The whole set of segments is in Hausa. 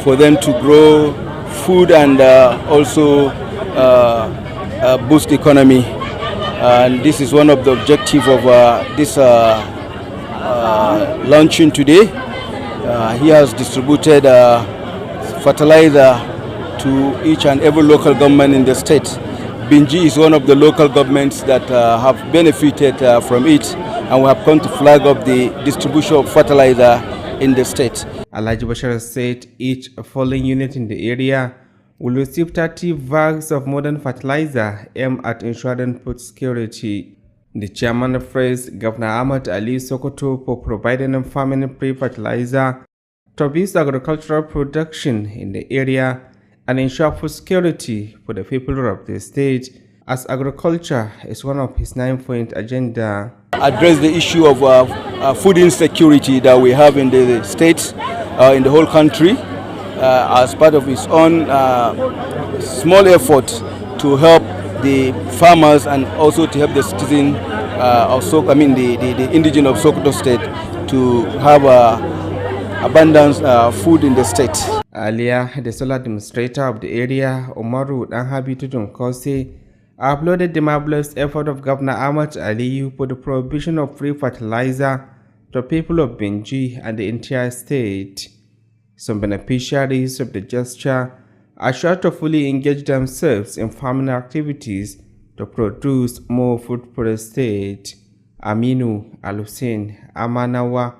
for them to grow food and also boost the economy. And this is one of the objectives of this launching today. He has distributed fertilizer to each and every local government in the state. Binji is one of the local governments that have benefited from it, and we have come to flag up the distribution of fertilizer in the state. Alhaji Bashar said each polling unit in the area will receive 30 bags of modern fertilizer aimed at ensuring food security. The chairman praised Governor Ahmad Ali Sokoto for providing famine-free fertilizer to boost agricultural production in the area and ensure food security for the people of the state, as agriculture is one of his 9-point agenda. Address the issue of food insecurity that we have in the state, in the whole country, as part of his own small effort to help the farmers and also to help the citizen the indigenous of Sokoto State to have abundance food in the state. Earlier, the sole administrator of the area, Umaru Danhabitu Dunkose, applauded the marvelous effort of Governor Ahmad Ali for the provision of free fertilizer to people of Benji and the entire state. Some beneficiaries of the gesture are sure to fully engage themselves in farming activities to produce more food for the state. Aminu Alusin Amanawa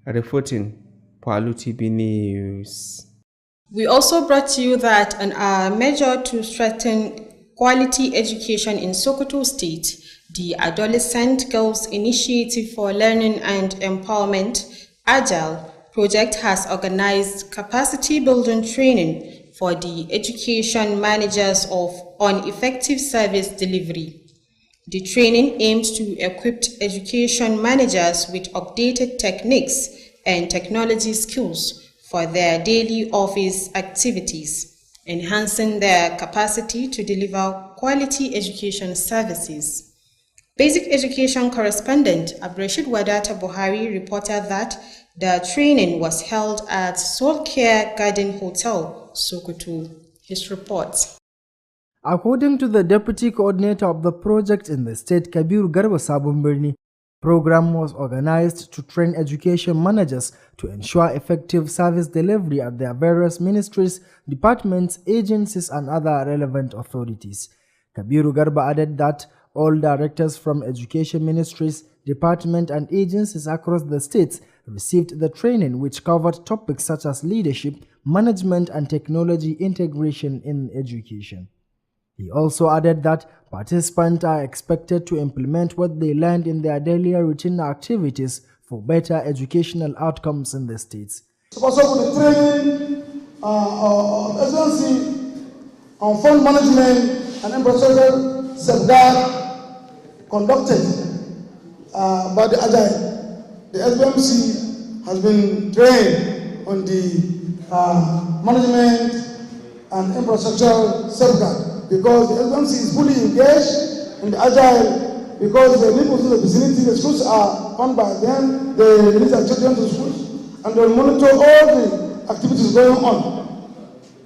reporting for Alu TV News. We also brought to you that an measure to strengthen quality education in Sokoto State, the Adolescent Girls Initiative for Learning and Empowerment, Agile project has organized capacity building training for the education managers on effective service delivery. The training aims to equip education managers with updated techniques and technology skills for their daily office activities, enhancing their capacity to deliver quality education services. Basic Education correspondent Abdurrashid Wadata Buhari reported that the training was held at Soul Care Garden Hotel, Sokoto. His report. According to the deputy coordinator of the project in the state, Kabir Garba Sabumbirni, program was organized to train education managers to ensure effective service delivery at their various ministries, departments, agencies, and other relevant authorities. Kabiru Garba added that all directors from education ministries, departments, and agencies across the states received the training, which covered topics such as leadership, management, and technology integration in education. He also added that participants are expected to implement what they learned in their daily routine activities for better educational outcomes in the states. Also, for the training of agency on fund management and infrastructure safeguard conducted by the Agile. The SBMC has been trained on the management and infrastructure safeguard because the SBMC is fully engaged in the Agile because the people in the vicinity, the schools are found by them, they release their children to schools, and they monitor all the activities going on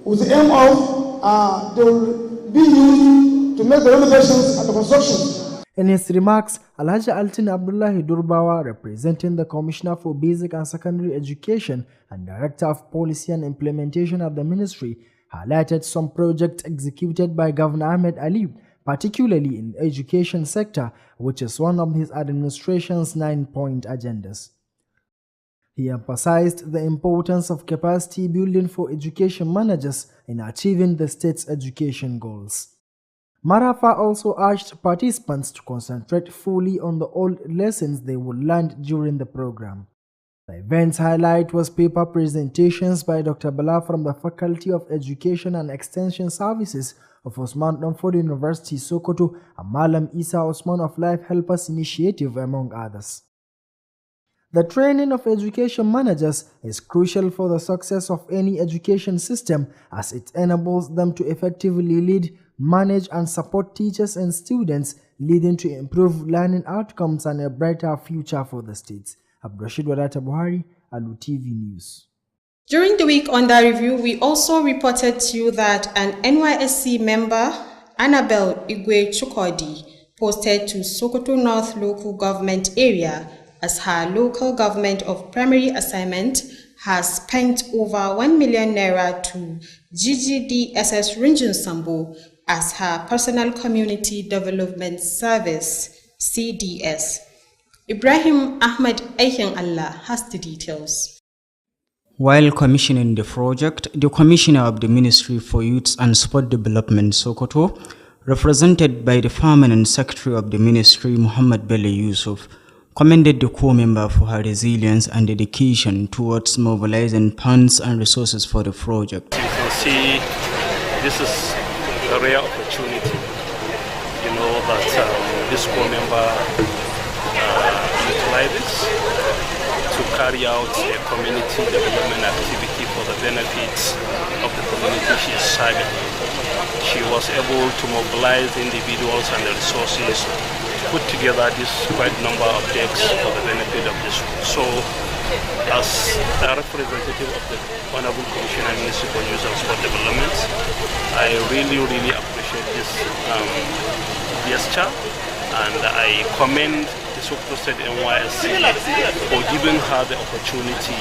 with the aim of they will be used to make the renovations and the constructions. In his remarks, Alhaji Altin Abdullahi Durbawa, representing the Commissioner for Basic and Secondary Education and Director of Policy and Implementation of the Ministry, highlighted some projects executed by Governor Ahmed Ali, particularly in the education sector, which is one of his administration's 9-point agendas. He emphasized the importance of capacity building for education managers in achieving the state's education goals. Marafa also urged participants to concentrate fully on the old lessons they would learn during the program. The event's highlight was paper presentations by Dr. Bala from the Faculty of Education and Extension Services of Osman Danfodio University, Sokoto, and Malam Isa Osman of Life Helpers Initiative, among others. The training of education managers is crucial for the success of any education system as it enables them to effectively lead, manage, and support teachers and students, leading to improved learning outcomes and a brighter future for the states. Abdurrashid Wadata Buhari, Alu TV News. During the week under review, we also reported to you that an NYSC member, Annabel Igwe Chukodi, posted to Sokoto North local government area as her local government of primary assignment has spent over 1 million naira to GGDSS Rinjin Sambo as her personal community development service, CDS. Ibrahim Ahmed Aiken Allah has the details. While commissioning the project, the Commissioner of the Ministry for Youth and Sport Development, Sokoto, represented by the Permanent Secretary of the Ministry, Muhammad Bello Yusuf, commended the co-member for her resilience and dedication towards mobilizing funds and resources for the project. You can see this is a rare opportunity, that this co-member utilizes to carry out a community development activity for the benefits of the community she is serving. She was able to mobilize individuals and the resources to put together this quite number of decks for the benefit of this. So, as a representative of the Honorable Commissioner Ministry for Youth and Sport Development, I really appreciate this gesture, and I commend the Sokoto State NYSC for giving her the opportunity,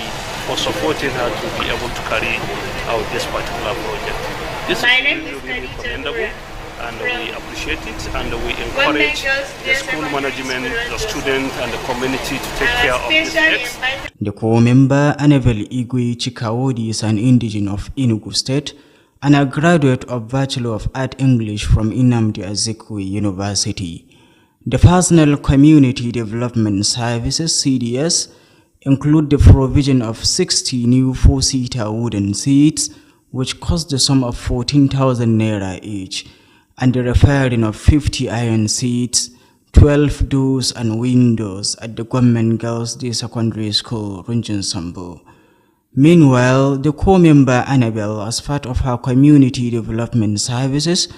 for supporting her to be able to carry out this particular project. This is really commendable, and we appreciate it, and we encourage the school management, the students, and the community to take care of this ex. The co-member Annabel Igwe Chikawodi is an indigene of Enugu State and a graduate of Bachelor of Art English from Nnamdi Azikiwe University. The Personal Community Development Services (CDS) include the provision of 60 new 4-seater wooden seats, which cost the sum of 14,000 naira each, and the repairing of 50 iron seats, 12 doors and windows at the Government Girls' Day Secondary School, Rinjin Sambo. Meanwhile, the co-member Annabel, as part of her community development services,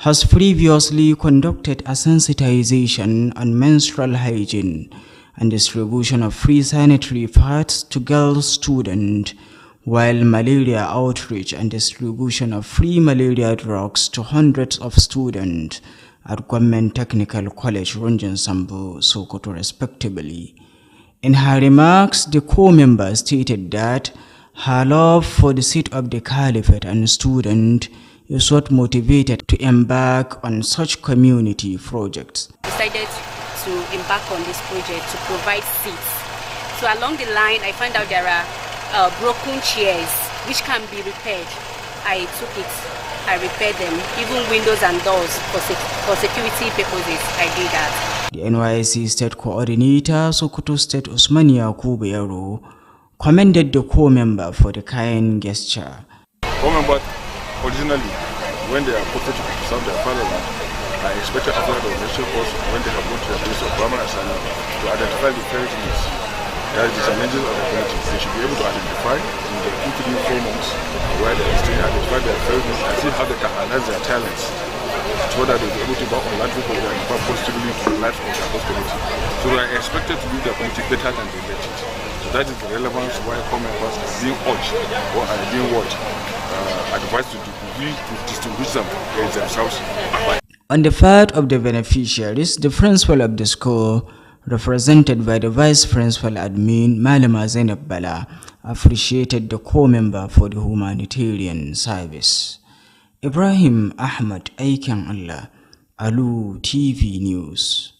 has previously conducted a sensitization on menstrual hygiene and distribution of free sanitary pads to girl students, while malaria outreach and distribution of free malaria drugs to hundreds of students at Government Technical College, Rinjin Sambo, Sokoto, respectively. In her remarks, the co-member stated that her love for the seat of the caliphate and student is what motivated to embark on such community projects. Decided to embark on this project to provide seats. So along the line, I found out there are broken chairs which can be repaired. I took it, I repaired them, even windows and doors for security purposes. I did that. The NYSC State Coordinator, Sokoto State Usmania Kubeyaro, commended the co-member for the kind gesture. Originally, when they are posted to serve their fatherland, I expected after the organization course, when they have gone to their place of primary assignment, to identify the parent needs. There are the challenges of the community. They should be able to identify in the 2, 3, 4 months where they are staying, identify their parent needs, and see how they can analyze their talents, so that they will be able to work on that group and impact positively to the life of their host community. So they are expected to leave their community better than they left it. So that is the relevance why co-members are being urged or are being watched. Advised to distinguish them themselves. On the part of the beneficiaries, the principal of the school, represented by the vice principal admin Malama Zainab Bala, appreciated the co-member for the humanitarian service. Ibrahim Ahmed Aiken Allah, Alu TV News.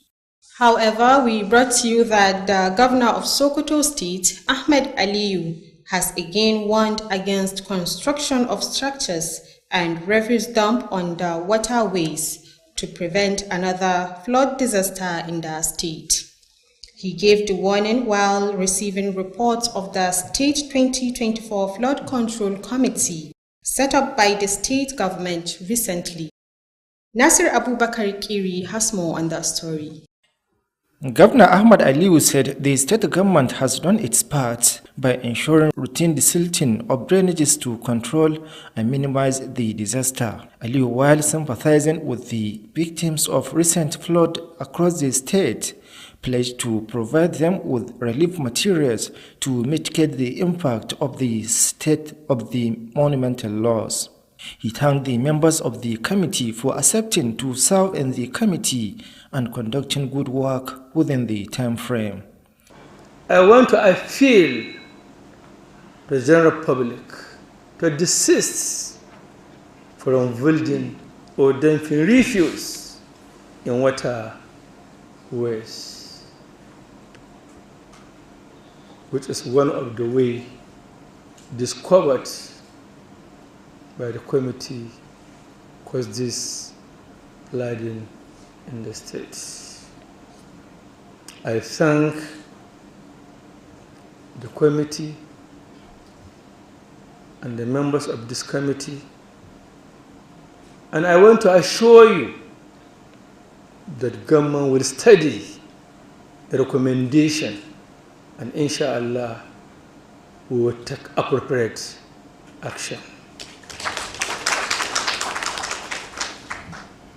However, we brought to you that the governor of Sokoto State, Ahmed Aliyu, has again warned against construction of structures and refuse dump on the waterways to prevent another flood disaster in the state. He gave the warning while receiving reports of the State 2024 Flood Control Committee set up by the state government recently. Nasir Abubakar Kiri has more on the story. Governor Ahmad Aliyu said the state government has done its part by ensuring routine desilting of drainages to control and minimize the disaster. Aliyu, while sympathizing with the victims of recent flood across the state, pledged to provide them with relief materials to mitigate the impact of the state of the monumental loss. He thanked the members of the committee for accepting to serve in the committee and conducting good work within the time frame. I want to appeal to the general public to desist from building or dumping refuse in waterways, which is one of the ways discovered by the committee caused this flooding in the states. I thank the committee and the members of this committee, and I want to assure you that government will study the recommendation, and inshallah we will take appropriate action.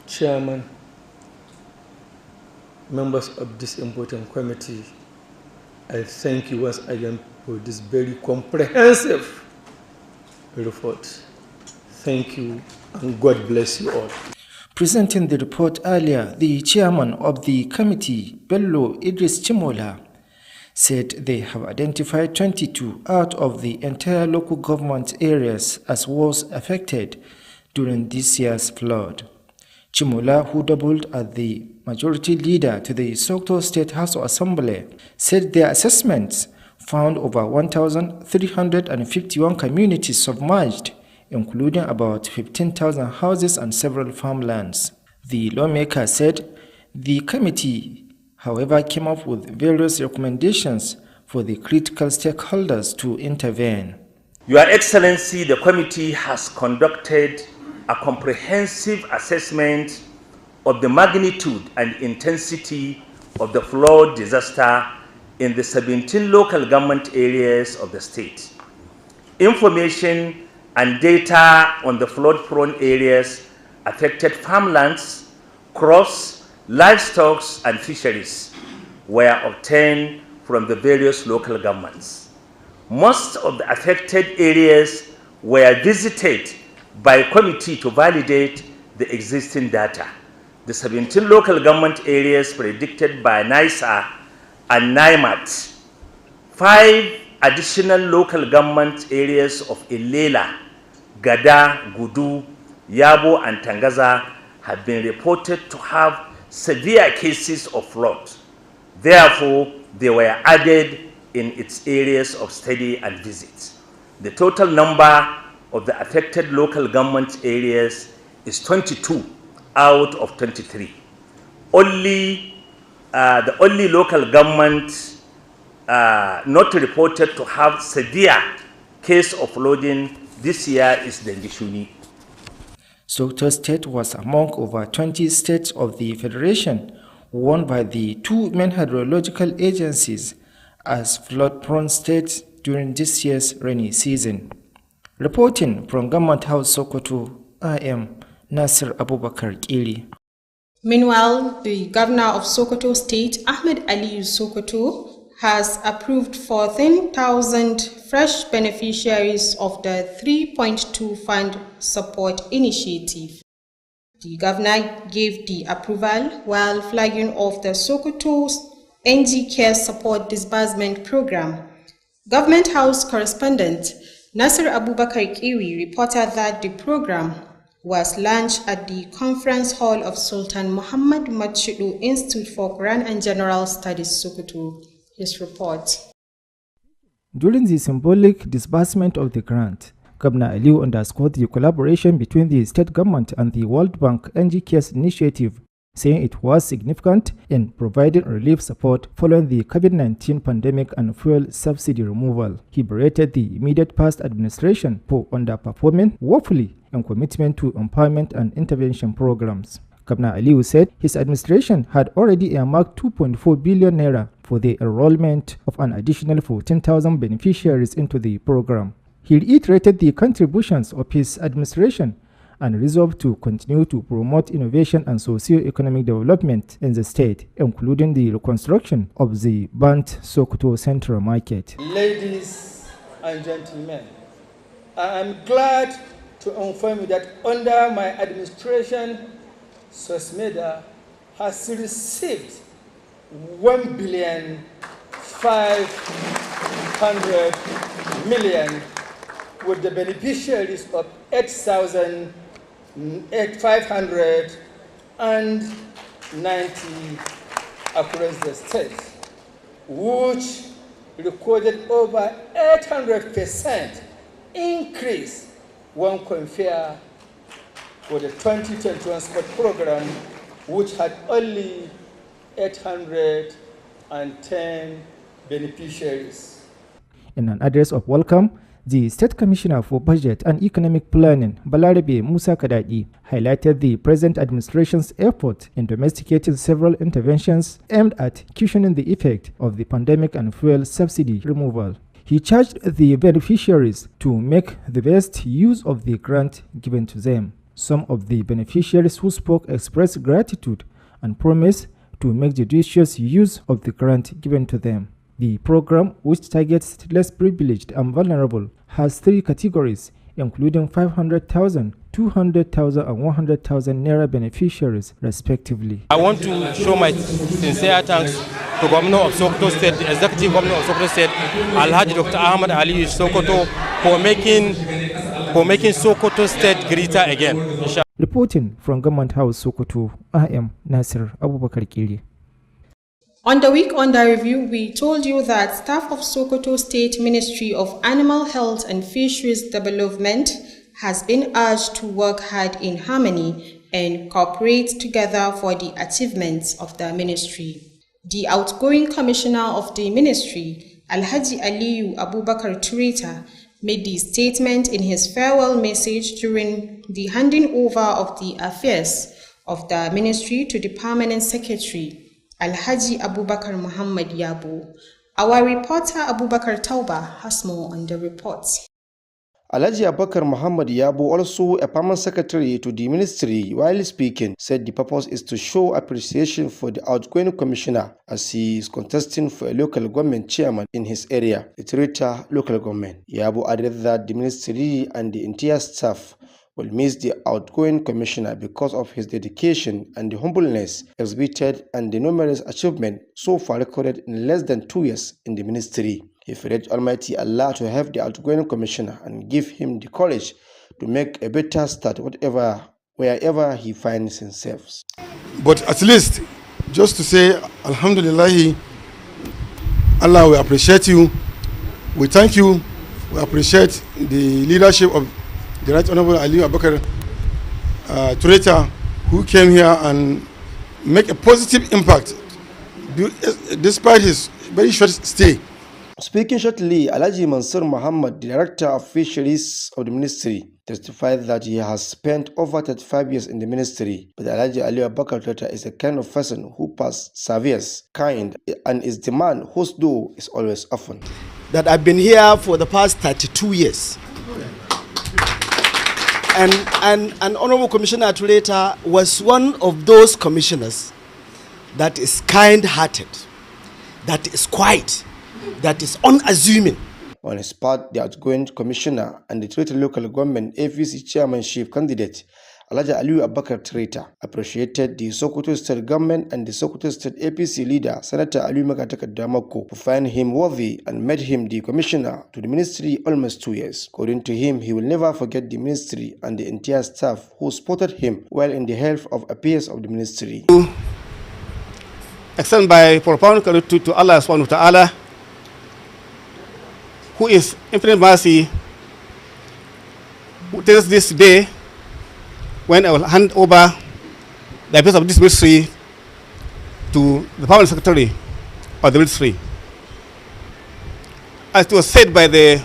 Chairman, members of this important committee, I thank you once again for this very comprehensive report. Thank you, and God bless you all. Presenting the report earlier, the chairman of the committee, Bello Idris Chimola, said they have identified 22 out of the entire local government areas as was affected during this year's flood. Chimola, who doubled as the majority leader to the Sokoto State House of Assembly, said their assessments found over 1,351 communities submerged, including about 15,000 houses and several farmlands. The lawmaker said the committee, however, came up with various recommendations for the critical stakeholders to intervene. Your Excellency, the committee has conducted a comprehensive assessment of the magnitude and intensity of the flood disaster in the 17 local government areas of the state. Information and data on the flood-prone areas affected farmlands, crops, livestock, and fisheries were obtained from the various local governments. Most of the affected areas were visited by a committee to validate the existing data. The 17 local government areas predicted by NISA and NIMAT, 5 additional local government areas of Ilela, Gada, Gudu, Yabo, and Tangaza have been reported to have severe cases of flood. Therefore, they were added in its areas of study and visit. The total number of the affected local government areas is 22 out of 23. The only local government not reported to have severe case of flooding this year is Dengishuni. Sokoto State was among over 20 states of the Federation warned by the 2 main hydrological agencies as flood-prone states during this year's rainy season. Reporting from Government House Sokoto, I am Nasir Abubakar Kili. Meanwhile, the governor of Sokoto State, Ahmed Ali Sokoto, has approved 14,000 fresh beneficiaries of the 3.2 Fund Support Initiative. The governor gave the approval while flagging off the Sokoto's NG Care Support Disbursement Program. Government House correspondent Nasir Abubakar Kiwi reported that the program was launched at the Conference Hall of Sultan Muhammad Matshidu Institute for Quran and General Studies, Sokoto. His report. During the symbolic disbursement of the grant, Governor Aliu underscored the collaboration between the state government and the World Bank NG Cares initiative, saying it was significant in providing relief support following the COVID-19 pandemic and fuel subsidy removal. He berated the immediate past administration for underperforming woefully in commitment to empowerment and intervention programs. Governor Aliu said his administration had already earmarked 2.4 billion naira for the enrollment of an additional 14,000 beneficiaries into the program. He reiterated the contributions of his administration and resolved to continue to promote innovation and socio-economic development in the state, including the reconstruction of the burnt Sokoto Central Market. Ladies and gentlemen, I am glad to inform you that under my administration, SOSMEDA has received 1,500 million, with the beneficiaries of 8,590 across the state, which recorded over 800% increase when compared with the 2021 sport program, which had only 810 beneficiaries. In an address of welcome, the State Commissioner for Budget and Economic Planning, Balarabe Musa Kadadi, highlighted the present administration's effort in domesticating several interventions aimed at cushioning the effect of the pandemic and fuel subsidy removal. He charged the beneficiaries to make the best use of the grant given to them. Some of the beneficiaries who spoke expressed gratitude and promised to make judicious use of the grant given to them. The program, which targets less privileged and vulnerable, has 3 categories, including 500,000, 200,000 and 100,000 Naira beneficiaries, respectively. I want to show my sincere thanks to Governor of Sokoto State, the Executive Governor of Sokoto State, Alhaji Dr. Ahmad Ali Sokoto, for making Sokoto State greater again. Reporting from Government House, Sokoto, I am Nasir Abubakar Kiri. On the week under review, we told you that staff of Sokoto State Ministry of Animal Health and Fisheries Development has been urged to work hard in harmony and cooperate together for the achievements of the ministry. The outgoing commissioner of the ministry, Alhaji Aliyu Abubakar Tureta, made the statement in his farewell message during the handing over of the affairs of the ministry to the permanent secretary, Alhaji Abubakar Muhammad Yabo. Our reporter Abubakar Tauba has more on the report. Alhaji Abubakar Muhammad Yabo, also a permanent secretary to the ministry, while speaking, said the purpose is to show appreciation for the outgoing commissioner as he is contesting for a local government chairman in his area, the Tureta local government. Yabo added that the ministry and the entire staff will miss the outgoing commissioner because of his dedication and the humbleness exhibited and the numerous achievements so far recorded in less than 2 years in the ministry. He prayed Almighty Allah to help the outgoing commissioner and give him the courage to make a better start wherever he finds himself. But at least, just to say, Alhamdulillah, Allah will appreciate you. We thank you. We appreciate the leadership of the Right Honorable Aliyu Abubakar Tureta, who came here and make a positive impact despite his very short stay. Speaking shortly, Alhaji Mansur Muhammad, the Director of Fisheries of the Ministry, testified that he has spent over 35 years in the ministry. But Alhaji Aliyu Abubakar Tureta is a kind of person who perseveres, kind, and is the man whose door is always open. That I've been here for the past 32 years. And Honorable Commissioner Tureta was one of those commissioners that is kind-hearted, that is quiet, that is unassuming. On his part, the outgoing commissioner and the Tureta local government APC chairmanship candidate, Alhaji Aliyu Abubakar Tureta, appreciated the Sokoto State government and the Sokoto State APC leader, Senator Aliyu Magataka Damako, for finding him worthy and made him the commissioner to the ministry almost 2 years. According to him, he will never forget the ministry and the entire staff who supported him while in the health of affairs of the ministry. Extend by profound gratitude to Allah subhanahu wa ta'ala, who is infinite mercy, who takes this day when I will hand over the affairs of this ministry to the permanent secretary of the ministry. As it was said by the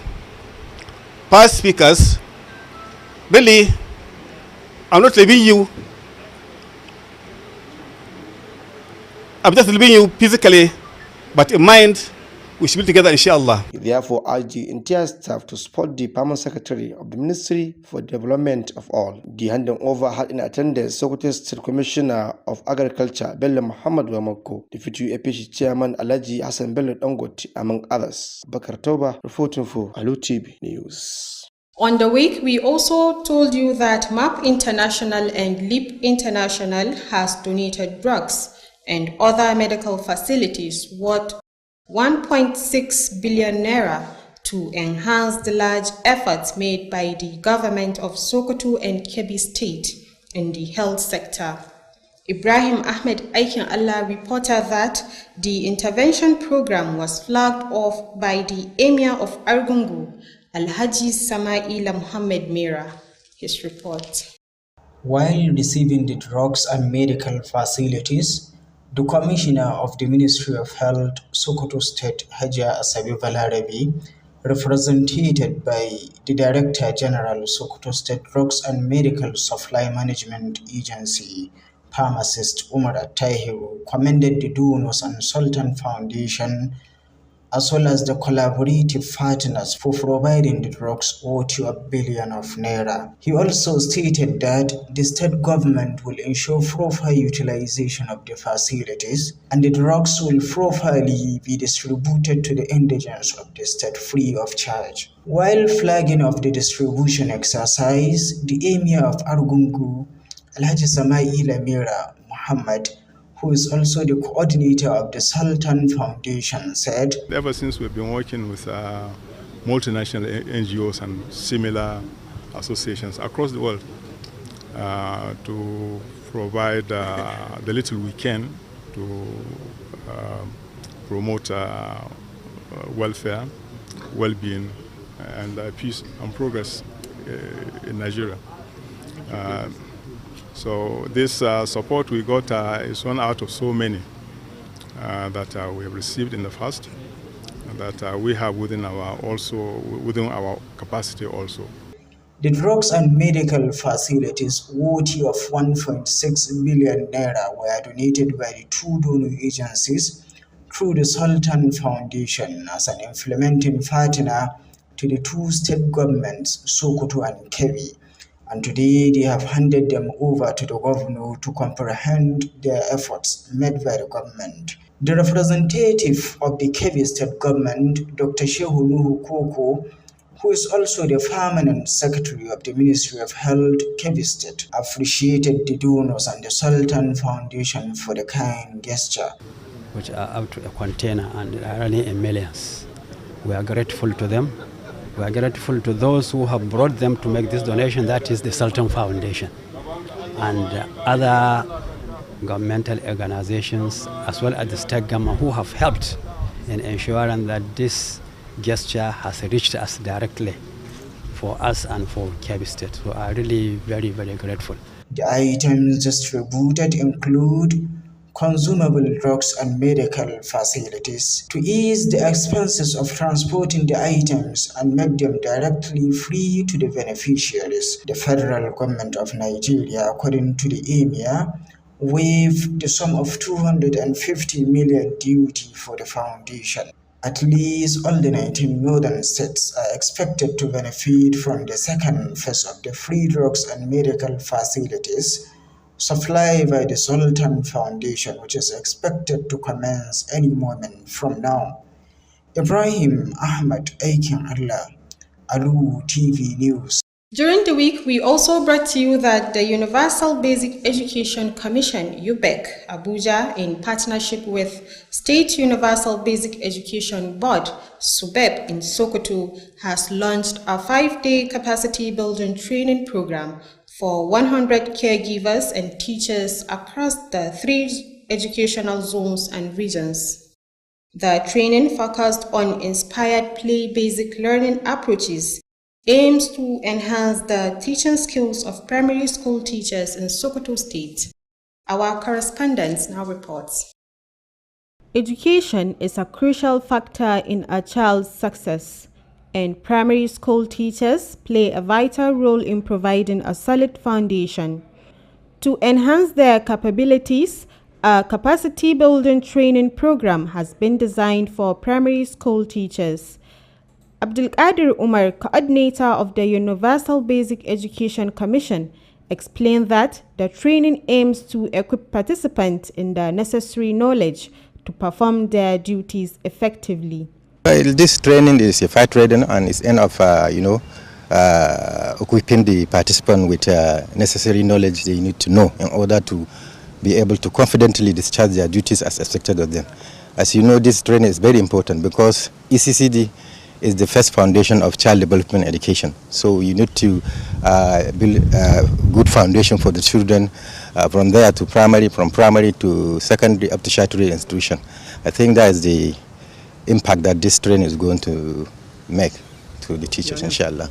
past speakers, really, I'm not leaving you. I'm just leaving you physically, but in mind, we should be together, inshallah. He therefore urged the entire staff to support the Permanent Secretary of the Ministry for the Development of All. The handing over had in attendance Sokoto State Commissioner of Agriculture Bello Muhammad Wamako, Deputy APC Chairman Alhaji Hassan Bello Dangote, among others. Bakar Toba reporting for Alu TV News. On the week, we also told you that MAP International and LEAP International has donated drugs and other medical facilities worth 1.6 billion naira to enhance the large efforts made by the government of Sokoto and Kebbi State in the health sector. Ibrahim Ahmed Aikin Allah reported that the intervention program was flagged off by the Emir of Argungu, Alhaji Samaila Muhammad Mira. His report. While receiving the drugs and medical facilities, the Commissioner of the Ministry of Health, Sokoto State, Haja Asabi Valarabi, represented by the Director General, Sokoto State Drugs and Medical Supply Management Agency, Pharmacist Umar Attahiru, commended the donors and Sultan Foundation as well as the collaborative partners for providing the drugs worth $1 billion of naira. He also stated that the state government will ensure proper utilization of the facilities and the drugs will properly be distributed to the indigents of the state free of charge. While flagging of the distribution exercise, the Emir of Argungu, Alhaji Samaila Mira Muhammad, who is also the coordinator of the Sultan Foundation, said, Ever since we've been working with multinational NGOs and similar associations across the world to provide the little we can to promote welfare, well-being, and peace and progress in Nigeria. So this support we got is one out of so many that we have received in the past, that we have within our capacity also. The drugs and medical facilities worthy of 1.6 billion naira were donated by the two donor agencies through the Sultan Foundation as an implementing partner to the two state governments, Sokoto and Kebbi. And today they have handed them over to the governor to comprehend their efforts made by the government. The representative of the Kebbi State government, Dr. Shehu Nuhu Koko, who is also the permanent secretary of the Ministry of Health, Kebbi State, appreciated the donors and the Sultan Foundation for the kind gesture. Which are up to a container and are really in millions. We are grateful to them. We are grateful to those who have brought them to make this donation, that is the Sultan Foundation and other governmental organizations as well as the state government who have helped in ensuring that this gesture has reached us directly for us and for Kebbi State. So I'm really very, very grateful. The items distributed include consumable drugs and medical facilities to ease the expenses of transporting the items and make them directly free to the beneficiaries. The federal government of Nigeria, according to the Emir, waived the sum of 250 million duty for the foundation. At least all the 19 northern states are expected to benefit from the second phase of the free drugs and medical facilities supplied by the Sultan Foundation, which is expected to commence any moment from now. Ibrahim Ahmed Aikin Allah, Alu TV News. During the week, we also brought to you that the Universal Basic Education Commission, UBEC, Abuja, in partnership with State Universal Basic Education Board, SUBEB, in Sokoto, has launched a 5-day capacity building training program for 100 caregivers and teachers across the 3 educational zones and regions. The training focused on inspired play-basic learning approaches aims to enhance the teaching skills of primary school teachers in Sokoto State. Our correspondent now reports. Education is a crucial factor in a child's success, and primary school teachers play a vital role in providing a solid foundation. To enhance their capabilities, a capacity-building training program has been designed for primary school teachers. Abdulkadir Umar, coordinator of the Universal Basic Education Commission, explained that the training aims to equip participants in the necessary knowledge to perform their duties effectively. Well, this training is a fair training and it's end of, equipping the participant with necessary knowledge they need to know in order to be able to confidently discharge their duties as expected of them. As you know, this training is very important because ECCD is the first foundation of child development education. So you need to build a good foundation for the children from there to primary, from primary to secondary up to tertiary institution. I think that is the impact that this training is going to make to the teachers, inshallah.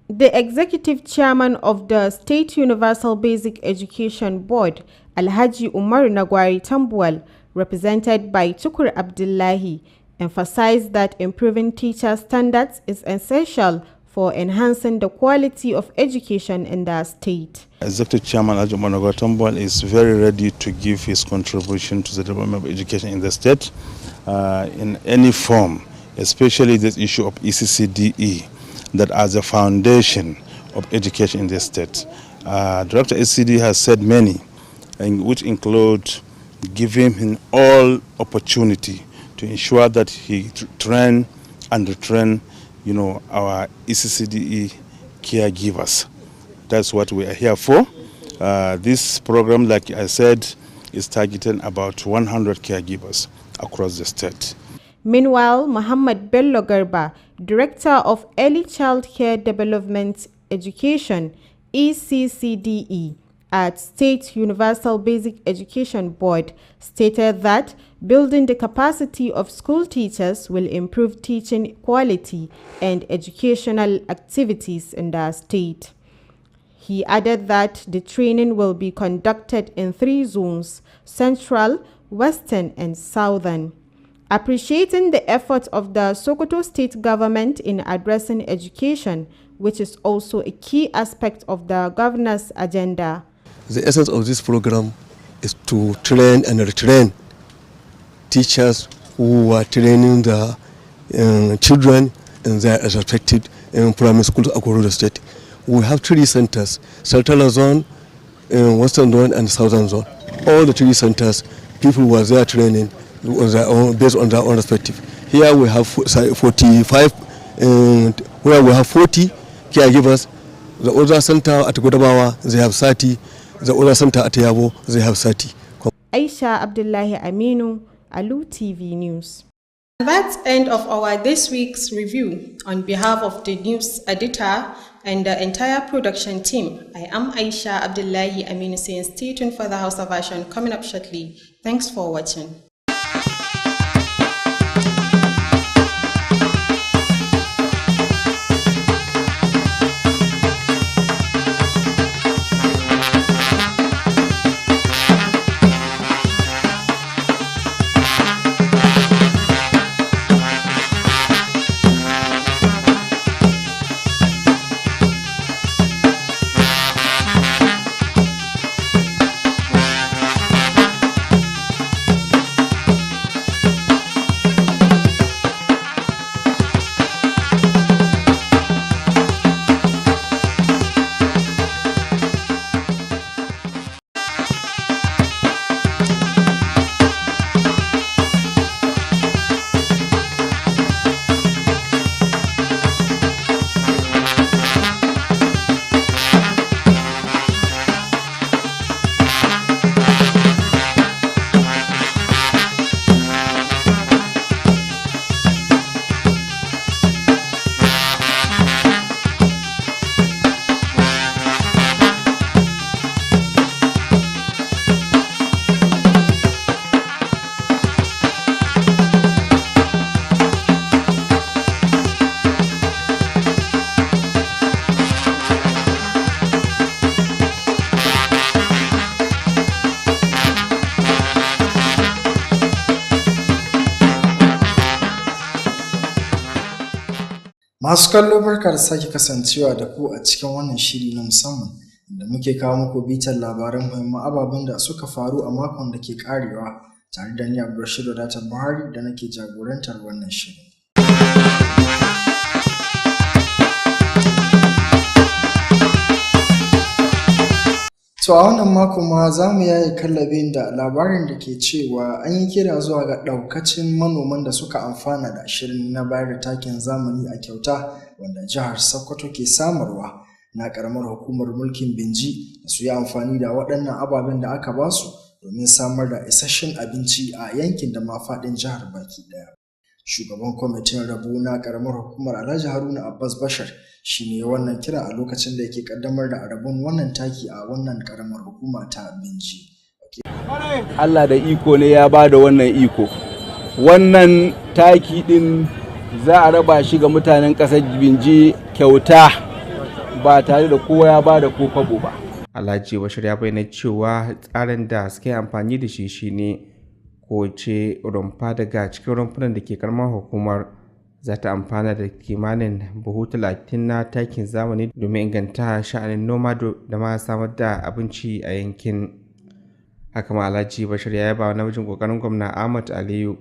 The executive chairman of the State Universal Basic Education Board, Alhaji Umar Nagwari Tambuwal, represented by Tukur Abdullahi, emphasized that improving teacher standards is essential for enhancing the quality of education in the state. Executive Chairman Alhaji Umar Nagwari Tambuwal is very ready to give his contribution to the development of education in the state in any form, especially this issue of ECCDE, that as a foundation of education in the state. Director ECCD has said many, which include giving him all opportunity to ensure that he train and retrain, our ECCDE caregivers. That's what we are here for. This program, like I said, is targeting about 100 caregivers across the state. Meanwhile, Muhammad Bello Garba, Director of Early Child Care Development Education, ECCDE, at State Universal Basic Education Board, stated that building the capacity of school teachers will improve teaching quality and educational activities in the state. He added that the training will be conducted in 3 zones: Central, Western, and Southern. Appreciating the efforts of the Sokoto state government in addressing education, which is also a key aspect of the governor's agenda. The essence of this program is to train and retrain teachers who are training the children in their respective primary schools across the state. We have 3 centers: Central Zone, Western Zone, and Southern Zone. All the 3 centers, people were there training based on their own respective. Here we have 45, where we have 40 caregivers. The other center at Godabawa, they have 30. The other center at Yabo, they have 30. Aisha Abdullahi Aminu, Alu TV News. That's the end of our this week's review. On behalf of the news editor and the entire production team, I am Aisha Abdullahi Aminu saying stay tuned for the Hausa version coming up shortly. Thanks for watching. Masu kallo barka da sake kasancewa da ku a cikin wannan shiri na musamman inda muke kawo muku bitar labaran muhimman ababen da suka faru a makon da ke karewa tare da ni Abdulrashid Wadata Buhari da nake jagorantar wannan shirin. To a wannan mako ma za mu yaye kallabin da labarin da ke cewa an yi kira zuwa ga ɗaukacin manoman da suka amfana da shirin na bayar da takin zamani a kyauta wanda jihar Sokoto ke samarwa na ƙaramar hukumar mulkin Binji da su yi amfani da waɗannan ababen da aka ba su domin samar da isasshen abinci a yankin da ma faɗin jihar baki ɗaya. Shugaban kwamitin rabo na ƙaramar hukumar Alhaji Haruna Abbas Bashar shi ne wannan kira a lokacin da yake kaddamar da rabon wannan taki a wannan karamar hukuma ta Binji. Allah da iko ne ya ba da wannan iko. Wannan taki din za a raba shi ga mutanen ƙasar Binji kyauta ba tare da kowa ya ba da ko kwabo ba. Alhaji Bashir ya bayyana cewa tsarin da suke amfani da shi shine kowace rumfa daga cikin rumfunan da ke karamar hukumar za ta amfana da kimanin buhu 30 na takin zamani domin inganta sha'anin noma da ma samar da abinci a yankin. Haka ma Alhaji Bashir ya yaba namijin kokarin gwamna Ahmad Aliyu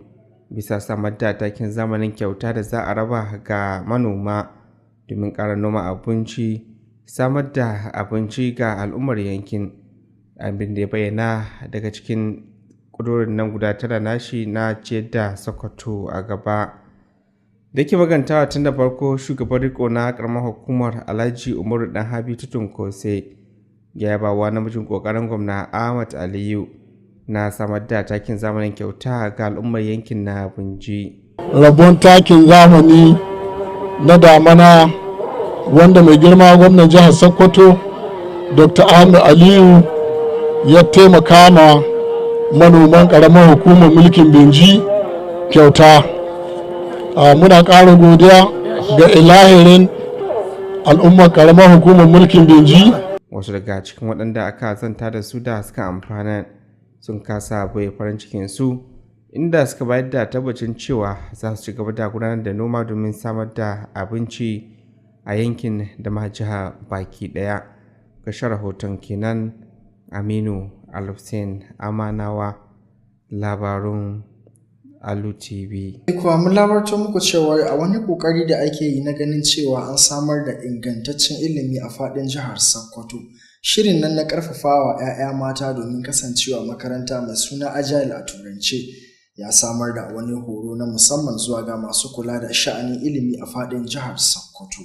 bisa samar da takin zamanin kyauta da za a raba ga manoma domin ƙara noma abinci, samar da abinci ga al'ummar yankin, abin da ya bayyana daga cikin ƙudurin nan guda tara nashi na ciyar da Sokoto a gaba. Da ke magantawa tun da farko, shugaban riko na karamar hukumar Alhaji Umaru Dan Habi Tutun Kose ya yaba wa namijin kokarin gwamna Ahmad Aliyu na samar da takin zamanin kyauta ga al'ummar yankin na Binji. Rabon takin zamani na damana wanda mai girma gwamnan jihar Sokoto Dr. Ahmad Aliyu ya taimaka ma manoman karamar hukumar mulkin Binji kyauta. Muna ƙara godiya ga ilahirin al'ummar ƙaramar hukumar mulkin Binji. Wasu daga cikin waɗanda aka zanta da su da suka amfana sun kasa bai farin cikin su, inda suka bayar da tabbacin cewa za su ci gaba da gudanar da noma domin samar da abinci a yankin da ma jiha baki ɗaya. Gashin rahoton kenan Aminu Alhussein Amanawa, labarun Alu TV. Kuwa mun labarto muku cewa a wani kokari da ake yi na ganin cewa an samar da ingantaccen ilimi a faɗin jihar Sokoto, shirin nan na ƙarfafawa 'ya'ya mata domin kasancewa makaranta mai suna Agile a turance ya samar da wani horo na musamman zuwa ga masu kula da sha'anin ilimi a faɗin jihar Sokoto.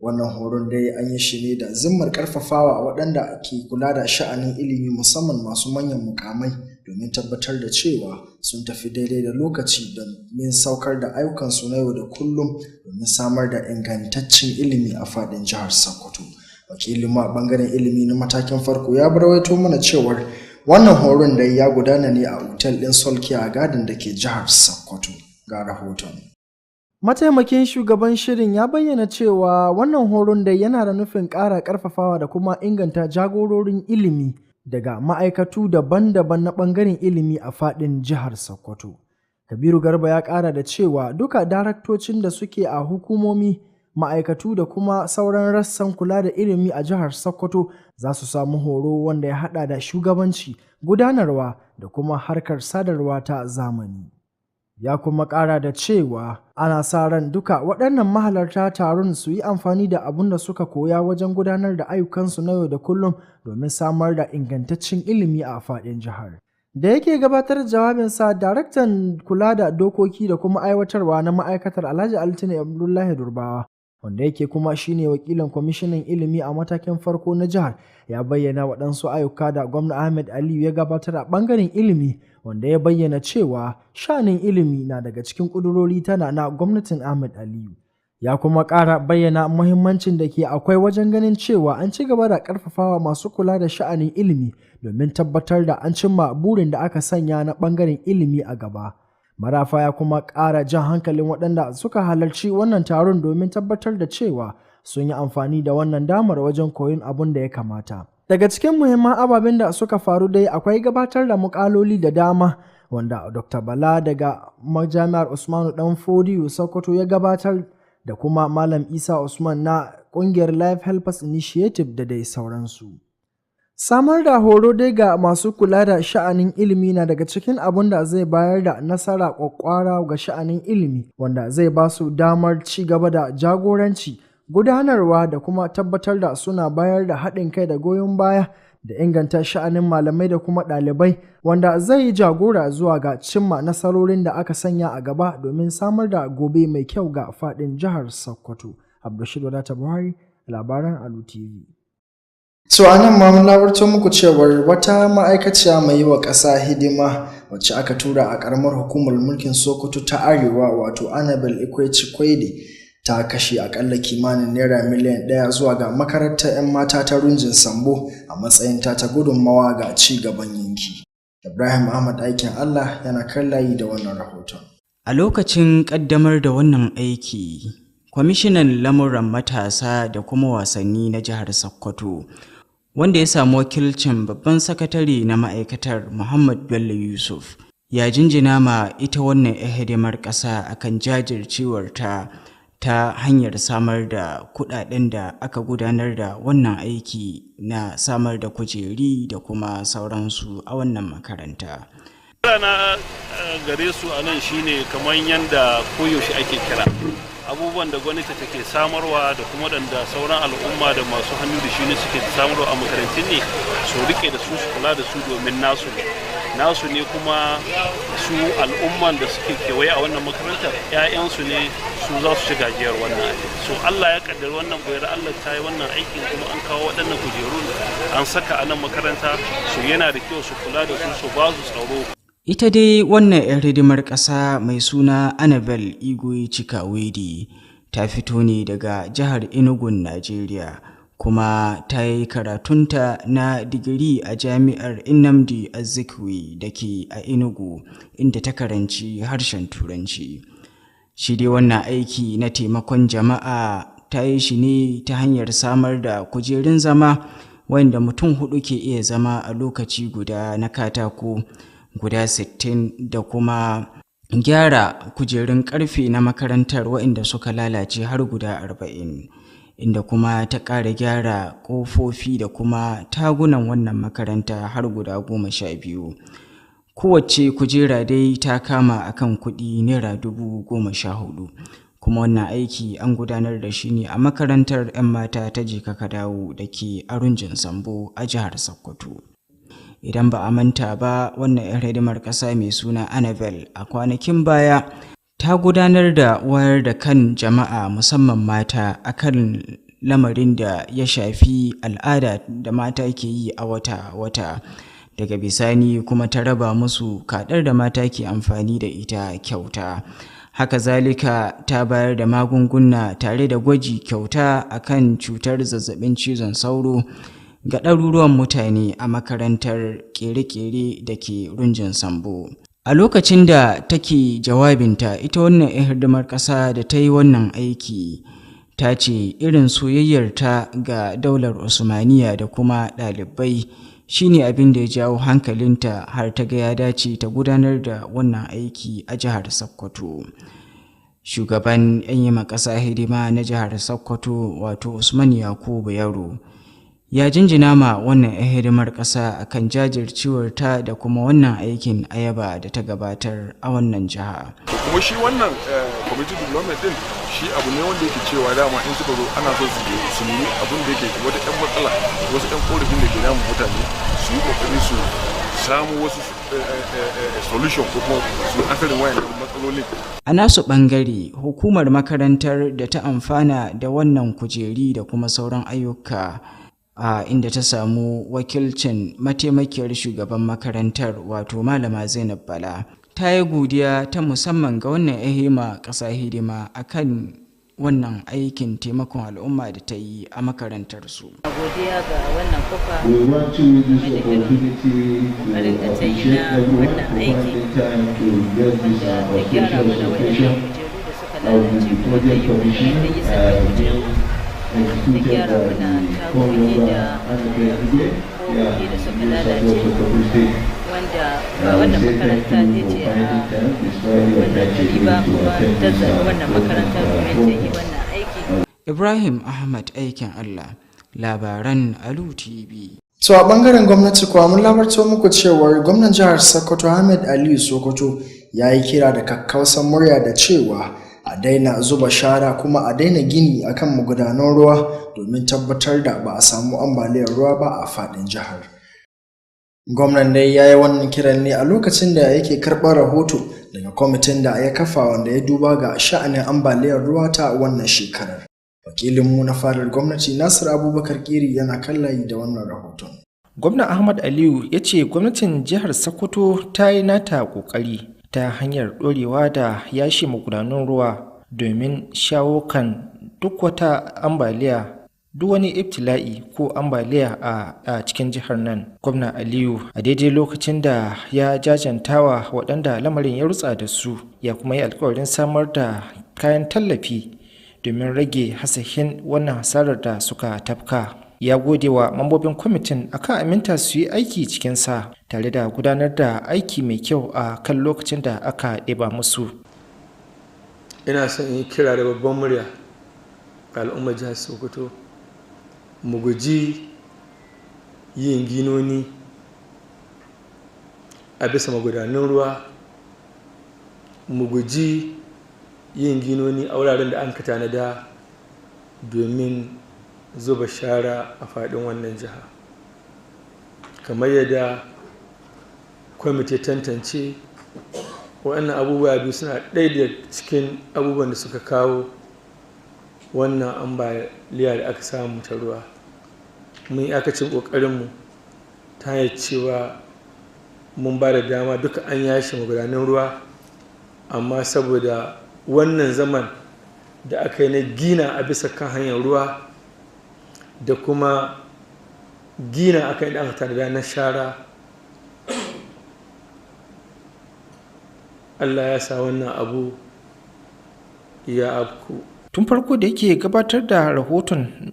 Wannan horon dai an yi shi ne da zimmar ƙarfafawa waɗanda ke kula da sha'anin ilimi musamman masu manyan mukamai domin tabbatar da cewa sun tafi daidai da lokaci domin saukar da ayyukansu na yau da kullum domin samar da ingantaccen ilimi a faɗin jihar Sokoto. Wakilin a ɓangaren ilimi na matakin farko ya rawaito mana cewar wannan horon dai ya gudana ne a otel ɗin Solkiya Garden da ke jihar Sokoto. Ga rahoton. Mataimakin shugaban shirin ya bayyana cewa wannan horon dai yana da nufin ƙara ƙarfafawa da kuma inganta jagororin ilimi daga ma'aikatu daban-daban na ɓangaren ilimi a faɗin jihar Sokoto. Kabiru Garba ya ƙara da cewa duka daraktocin da suke a hukumomi, ma'aikatu da kuma sauran rassan kula da ilimi a jihar Sokoto za su samu horo wanda ya haɗa da shugabanci, gudanarwa da kuma harkar sadarwa ta zamani. Ya kuma ƙara da cewa ana sa ran duka waɗannan mahalarta taron su yi amfani da abin da suka koya wajen gudanar da ayyukansu na yau da kullum domin samar da ingantaccen ilimi a faɗin jihar. Da yake gabatar da jawabinsa, daraktan kula da dokoki da kuma aiwatarwa na ma'aikatar Alhaji Alu Tv Durbawa, wanda yake kuma shine wakilin kwamishinan ilimi a matakin farko na jihar, ya bayyana waɗansu ayyuka da gwamna Ahmed Aliyu ya gabatar a ɓangaren ilimi, wanda ya bayyana cewa sha'anin ilimi na daga cikin ƙudurori tana na gwamnatin Ahmed Aliyu. Ya kuma ƙara bayyana muhimmancin da ke akwai wajen ganin cewa an ci gaba da ƙarfafawa masu kula da sha'anin ilimi domin tabbatar da an cimma burin da aka sanya na ɓangaren ilimi a gaba. Marafa ya kuma ƙara jan hankalin waɗanda suka halarci wannan taron domin tabbatar da cewa sun yi amfani da wannan damar wajen koyon abin da ya kamata. Daga cikin muhimman ababen da suka faru dai akwai gabatar da muƙaloli da dama wanda Dr. Bala daga Majami'ar Usmanu Danfodiyo Sokoto ya gabatar da kuma Malam Isa Usman na ƙungiyar Life Helpers Initiative da dai sauransu. Samar da horo dai ga masu kula da sha'anin ilimi na daga cikin abin da zai bayar da nasara ƙwaƙƙwara ga sha'anin ilimi, wanda zai ba su damar ci gaba da jagoranci, gudanarwa da kuma tabbatar da suna bayar da haɗin kai da goyon baya da inganta sha'anin malamai da kuma ɗalibai, wanda zai yi jagora zuwa ga cimma nasarorin da aka sanya a gaba domin samar da gobe mai kyau ga faɗin jihar Sokoto. Abdulrashid Wadata Buhari, labaran Alu TV. So a nan ma mun labarto muku cewar wata ma'aikaciya mai yi wa ƙasa hidima wacce aka tura a ƙaramar hukumar mulkin Sokoto ta Arewa wato Annabel Ikwe-Chikwede ta kashe akalla kimanin naira miliyan 1 zuwa ga makarantar 'yan mata ta Runjin Sambo a matsayin ta gudunmawa ga ci gaban yanki. Ibrahim Ahmad aikin Allah yana kan layi da wannan rahoton. A lokacin ƙaddamar da wannan aiki, Kwamishinan Lamuran Matasa da kuma Wasanni na Jihar Sokoto, wanda ya samu wakilcin babban sakatare na ma'aikatar Muhammad Bello Yusuf, ya jinjina ma ita wannan hidimar ƙasa akan jajircewar ta hanyar samar da kuɗaɗen da aka gudanar da wannan aiki na samar da kujeri da kuma sauransu a wannan makaranta. Na gare su a nan shine kamar yadda koyaushe ake kira abubuwan da gwamnati take samarwa da kuma da sauran al'umma da masu hannu da shi ne suke samarwa a makarantun ne su rike da su kula da su domin nasu ne kuma su al'umman da suke kewaye a wannan makarantar 'ya'yansu ne su za su ci gajiyar wannan aiki. So Allah ya kaddara wannan bayar Allah ta yi wannan aikin kuma an kawo waɗannan kujeru an saka a nan makaranta su yana da kyau su kula da su ba su tsaro. Ita dai wannan 'yar hidimar ƙasa mai suna Annabel Ikwe-Chikwede ta fito ne daga jihar Enugu, Najeriya, kuma ta yi karatunta na digiri a jami'ar Nnamdi Azikiwe da ke a Enugu, inda ta karanci harshen Turanci. Shi dai wannan aiki na taimakon jama'a ta yi shi ne ta hanyar samar da kujerun zama wanda mutum 4 ke iya zama a lokaci guda na katako guda 60 da kuma gyara kujerun karfe na makarantar waɗanda suka lalace har guda 40, inda kuma ta ƙara gyara ƙofofi da kuma tagunan wannan makaranta har guda 12. Kowace kujera dai ta kama akan kuɗi naira 14,000, kuma wannan aiki an gudanar da shi ne a makarantar 'yan mata ta Jeka ka dawo da ke a Runjin Sambo a jihar Sokoto. Idan ba a manta ba, wannan 'yar hidimar ƙasa mai suna Annabel a kwanakin baya ta gudanar da wayar da kan jama'a musamman mata akan lamarin da ya shafi al'ada da mata ke yi a wata-wata. Daga bisani kuma ta raba musu kaɗar da mata ke amfani da ita kyauta. Haka zalika ta bayar da magunguna tare da gwaji kyauta akan cutar zazzabin cizon sauro ga ɗaruruwan mutane a makarantar ƙere-ƙere da ke Runjin Sambo. A lokacin da take jawabinta, ita wannan 'yar hidimar ƙasa da ta yi wannan aiki ta ce irin soyayyarta ga daular Usmaniya da kuma ɗalibai shine abin da ya jawo hankalinta har ta ga ya dace ta gudanar da wannan aiki a jihar Sokoto. Shugaban 'yan yi ma ƙasa hidima na jihar Sokoto wato Usman Yakubu Yaro ya jinjina ma wannan 'yan hidimar ƙasa akan jajircewarta da kuma wannan aikin ayaba da ta gabatar a wannan jiha. Kuma shi wannan community development din shi abu ne wanda yake cewa dama in suka zo ana so su nemi abin da yake wata 'yan matsala wasu 'yan korafin da ke damun mutane su yi kokari su samu wasu solution ko kuma su asalin wayan matsalolin. A nasu ɓangare, hukumar makarantar da ta amfana da wannan kujeri da kuma sauran ayyuka inda ta samu wakilcin mataimakiyar shugaban makarantar wato Malama Zainab Bala, ta yi godiya ta musamman ga wannan ehima ƙasa hidima akan wannan aikin taimakon al'umma da ta yi a makarantar su. Godiya ga wannan kofa da ta yi na wannan aiki wanda ta gyara mana waɗannan kujeru da suka lalace kuma ta yi sabbin kujeru da gyara mana tagogi da kofofi da suka lalace wanda ba wannan makaranta ta ce a wannan gari ba kuma ta zaɓi wannan makaranta domin ta yi wannan aiki. Ibrahim Ahmad aikin Allah, labaran Alu TV. To a bangaren gwamnati kuwa mun labarto muku cewar gwamnan jihar Sokoto Ahmed Aliyu Sokoto ya yi kira da kakkausan murya da cewa a daina zuba shara kuma a daina gini akan magudanan ruwa domin tabbatar da ba a samu ambaliyar ruwa ba a faɗin jihar. Gwamnan dai ya yi wannan kiran ne a lokacin da yake karɓar rahoto daga kwamitin da ya kafa wanda ya duba ga sha'anin ambaliyar ruwa ta wannan shekarar. Wakilinmu na fadar gwamnati Nasir Abubakar Kiri yana kallayi da wannan rahoton. Gwamna Ahmad Aliyu ya ce gwamnatin jihar Sokoto ta yi nata ƙoƙari ta hanyar ɗorewa da yashe magudanun ruwa domin shawo kan duk wata ambaliya, duk wani ibtila'i ko ambaliya a cikin jihar nan. Gwamna Aliyu a daidai lokacin da ya jajantawa waɗanda lamarin ya rutsa da su, ya kuma yi alkawarin samar da kayan tallafi domin rage hasashen wannan hasarar da suka tafka. Ya gode wa mambobin kwamitin akan aminta su yi aiki cikin sa tare da gudanar da aiki mai kyau a kan lokacin da aka ɗeba musu. Ina son yi kira da babban murya ga al'ummar jihar Sokoto mu guji yin ginoni a bisa magudanan ruwa, mu guji yin ginoni a wuraren da an ka tanada domin zuba shara a faɗin wannan jiha. Kamar yadda kwamiti tantance waɗannan abubuwa biyu suna ɗaya da cikin abubuwan da suka kawo wannan ambaliya da aka samu ta ruwa. Mun yi akacin ƙoƙarinmu ta hanyar cewa mun ba da dama duka an yashe magudanan ruwa, amma saboda wannan zaman da aka yi na gina a bisa kan hanyar ruwa da kuma gina aka yi da aka tanada na shara, Allah ya sa wannan abu ya afku. Tun farko da yake gabatar da rahoton,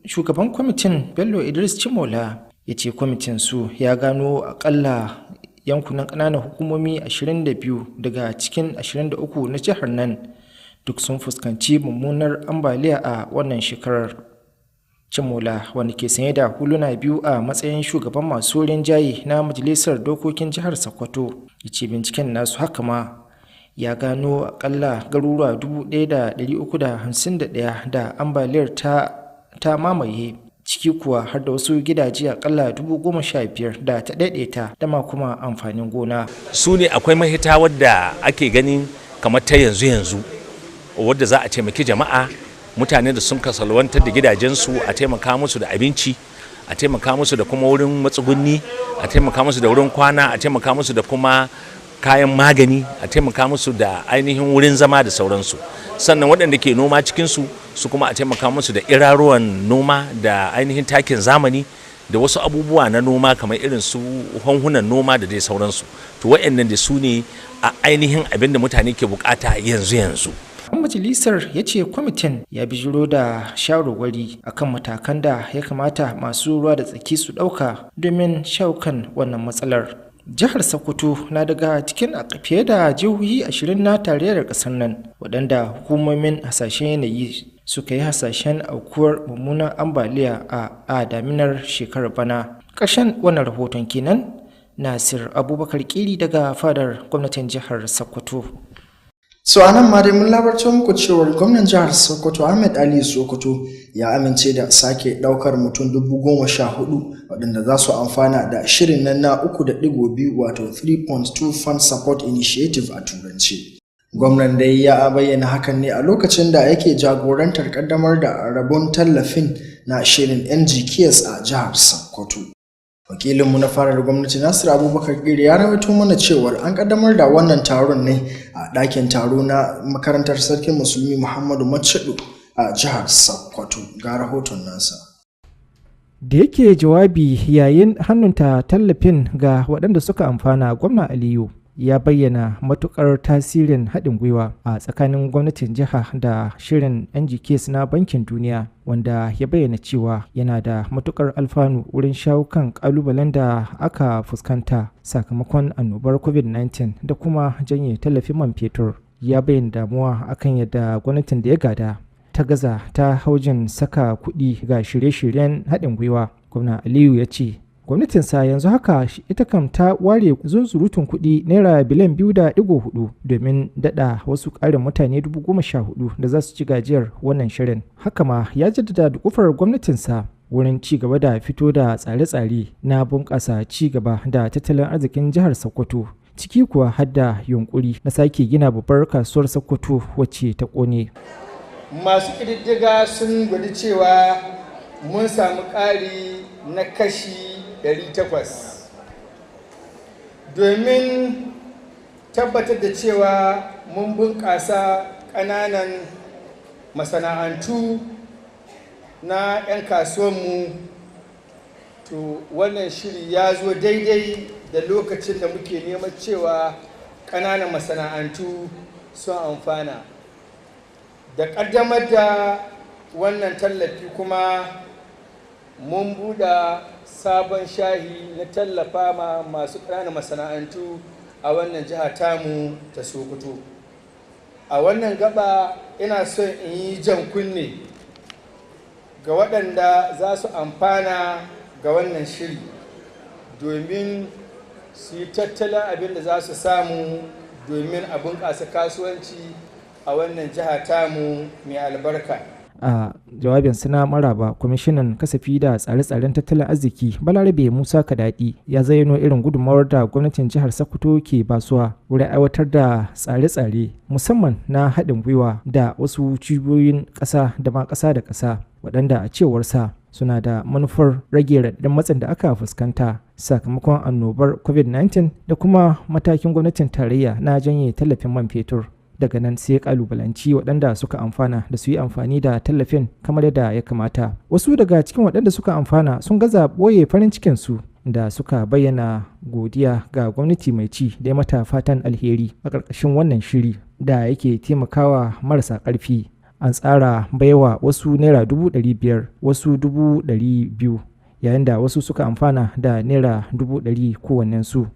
shugaban kwamitin Bello Idris Cimola ya ce kwamitin su ya gano akalla yankunan ƙananan hukumomi 22 daga cikin 23 na jihar nan duk sun fuskanci mummunar ambaliya a wannan shekarar. Cimola, wanda ke sanye da huluna biyu a matsayin shugaban masu rinjaye na majalisar dokokin jihar Sokoto, ya ce binciken nasu haka ma ya gano akalla garuruwa 1,351 da ambaliyar ta mamaye, ciki kuwa har da wasu gidaje akalla 15,000 da ta daidaita da ma kuma amfanin gona. Su ne akwai mahita wadda ake ganin kamar ta yanzu wadda za a taimaki jama'a, mutane da sun kasalwantar da gidajensu, a taimaka musu da abinci, a taimaka musu da kuma wurin matsugunni, a taimaka musu da wurin kwana, a taimaka musu da kuma kayan magani, a taimaka musu da ainihin wurin zama da sauransu. Sannan waɗanda ke noma cikinsu su kuma a taimaka musu da iraruwan noma da ainihin takin zamani da wasu abubuwa na noma kamar irin su hanhunan noma da dai sauransu. To waɗannan da su ne a ainihin abin da mutane ke bukata yanzu. Majalisar ya ce kwamitin ya bijiro da shawarwari akan matakan da ya kamata masu ruwa da tsaki su ɗauka domin shawo kan wannan matsalar. Jihar Sokoto na daga cikin fiye da jihohi 20 na tarayyar ƙasar nan waɗanda hukumomin hasashen yanayi suka yi hasashen aukuwar mummunan ambaliya a daminar shekarar bana. Ƙarshen wannan rahoton kenan. Nasir Abubakar Kiri daga fadar gwamnatin jihar Sokoto. So anan ma dai mun labarto muku cewar gwamnan jihar Sokoto Ahmed Aliyu Sokoto ya amince da sake daukar mutum 14,000 waɗanda za su amfana da shirin nan na 3.2 wato 3.2 Fund Support Initiative a turanci. Gwamnan dai ya bayyana hakan ne a lokacin da yake jagorantar kaddamar da rabon tallafin na shirin NGKS a jihar Sokoto. Wakilinmu na farar gwamnati Nasir Abubakar Giri ya rawaito mana cewar an kaddamar da wannan taron ne a ɗakin taro na makarantar sarkin musulmi Muhammadu Macedo a jihar Sokoto. Ga rahoton nasa. Da yake jawabi yayin hannunta tallafin ga waɗanda suka amfana, gwamna Aliyu ya bayyana matukar tasirin haɗin gwiwa a tsakanin gwamnatin jiha da shirin NGKS na bankin duniya, wanda ya bayyana cewa yana da matukar alfanu wurin shawo kan kalubalen da aka fuskanta sakamakon annobar COVID-19 da kuma janye tallafin man fetur. Ya bayyana damuwa akan yadda gwamnatin da ya gada ta gaza ta haujin saka kuɗi ga shirye-shiryen haɗin gwiwa. Gwamna Aliyu ya ce gwamnatinsa yanzu haka ita kam ta ware zunzurutun kuɗi naira biliyan 2.4 domin daɗa wasu ƙarin mutane 14,000 da za su ci gajiyar wannan shirin. Haka ma ya jaddada dukufar gwamnatinsa wurin ci gaba da fito da tsare-tsare na bunƙasa ci gaba da tattalin arzikin jihar Sokoto, ciki kuwa har da yunkuri na sake gina babbar kasuwar Sokoto wacce ta ƙone. Masu ƙididdiga sun gwada cewa mun samu ƙari na kashi 800 domin tabbatar da cewa mun bunƙasa ƙananan masana'antu na 'yan kasuwanmu. To wannan shiri ya zo daidai da lokacin da muke neman cewa ƙananan masana'antu sun amfana. Da ƙaddamar da wannan tallafi kuma mun buɗe sabon shahi na tallafa ma masu ƙananan masana'antu a wannan jiha tamu ta Sokoto. A wannan gaba ina son in yi jan kunne ga waɗanda za su amfana ga wannan shiri domin su yi tattalin abin da za su samu domin a bunƙasa kasuwanci a wannan jiha tamu mai albarka. A jawabinsa na maraba, kwamishinan kasafi da tsare-tsaren tattalin arziki Balarabe Musa Kadadi ya zayyano irin gudunmawar da gwamnatin jihar Sokoto ke basuwa wurin aiwatar da tsare-tsare musamman na haɗin gwiwa da wasu cibiyoyin ƙasa da ma ƙasa da ƙasa waɗanda a cewarsa suna da manufar rage raɗaɗin matsin da aka fuskanta sakamakon annobar COVID-19 da kuma matakin gwamnatin tarayya na janye tallafin man fetur. Daga nan sai kalubalanci waɗanda suka amfana da su yi amfani da tallafin kamar yadda ya kamata. Wasu daga cikin waɗanda suka amfana sun gaza ɓoye farin cikinsu da suka bayyana godiya ga gwamnati mai ci da ya mata fatan alheri a ƙarƙashin wannan shiri da yake taimakawa marasa ƙarfi. An tsara baiwa wasu naira 500,000 wasu 200,000 yayin da wasu suka amfana da naira 100,000 kowannensu.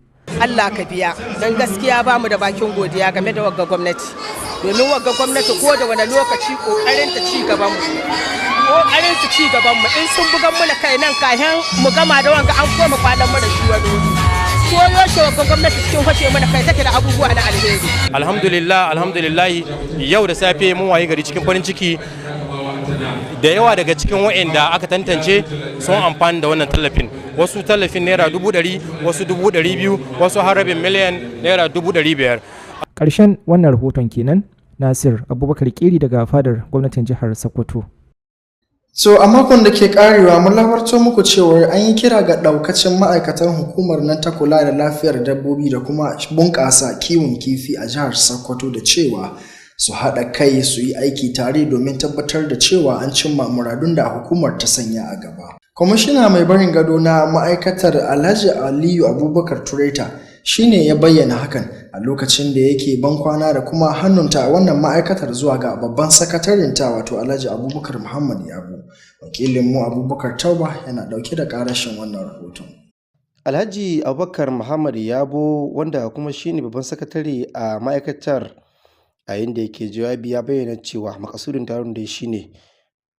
Allah ka biya don gaskiya ba mu da bakin godiya game da wagga gwamnati domin wagga gwamnati ko da wani lokaci kokarin ta ci gaban mu in sun bugan mu na kai nan kayan mu gama da wanga an koma kwalan mu da shi wani ko yoshe wagga gwamnati cikin fashe mu na kai take da abubuwa na alheri. Alhamdulillah yau da safe mun waye gari cikin farin ciki da yawa daga cikin waɗanda aka tantance sun amfani da wannan tallafin. Wasu tallafin naira 100,000, wasu 200,000, wasu har rabin miliyan naira 500,000. Ƙarshen wannan rahoton kenan. Nasir Abubakar Kiri daga fadar gwamnatin jihar Sokoto. So a makon da ke karewa mun labarto muku cewar an yi kira ga daukacin ma'aikatan hukumar nan ta kula da lafiyar dabbobi da kuma bunƙasa kiwon kifi a jihar Sokoto da cewa su haɗa kai su yi aiki tare domin tabbatar da cewa an cimma muradun da hukumar ta sanya a gaba. Kwamishina mai barin gado na ma'aikatar Alhaji Aliyu Abubakar Tureta shine ya bayyana hakan a lokacin da yake bankwana da kuma hannunta wannan ma'aikatar zuwa ga babban sakatarinta wato Alhaji Abubakar Muhammad Yabo. Wakilinmu Abubakar Tauba yana ɗauke da ƙarashin wannan rahoton. Alhaji Abubakar Muhammad Yabo wanda kuma shine babban sakatare a ma'aikatar a yadda yake jawabi ya bayyana cewa makasudin taron da shine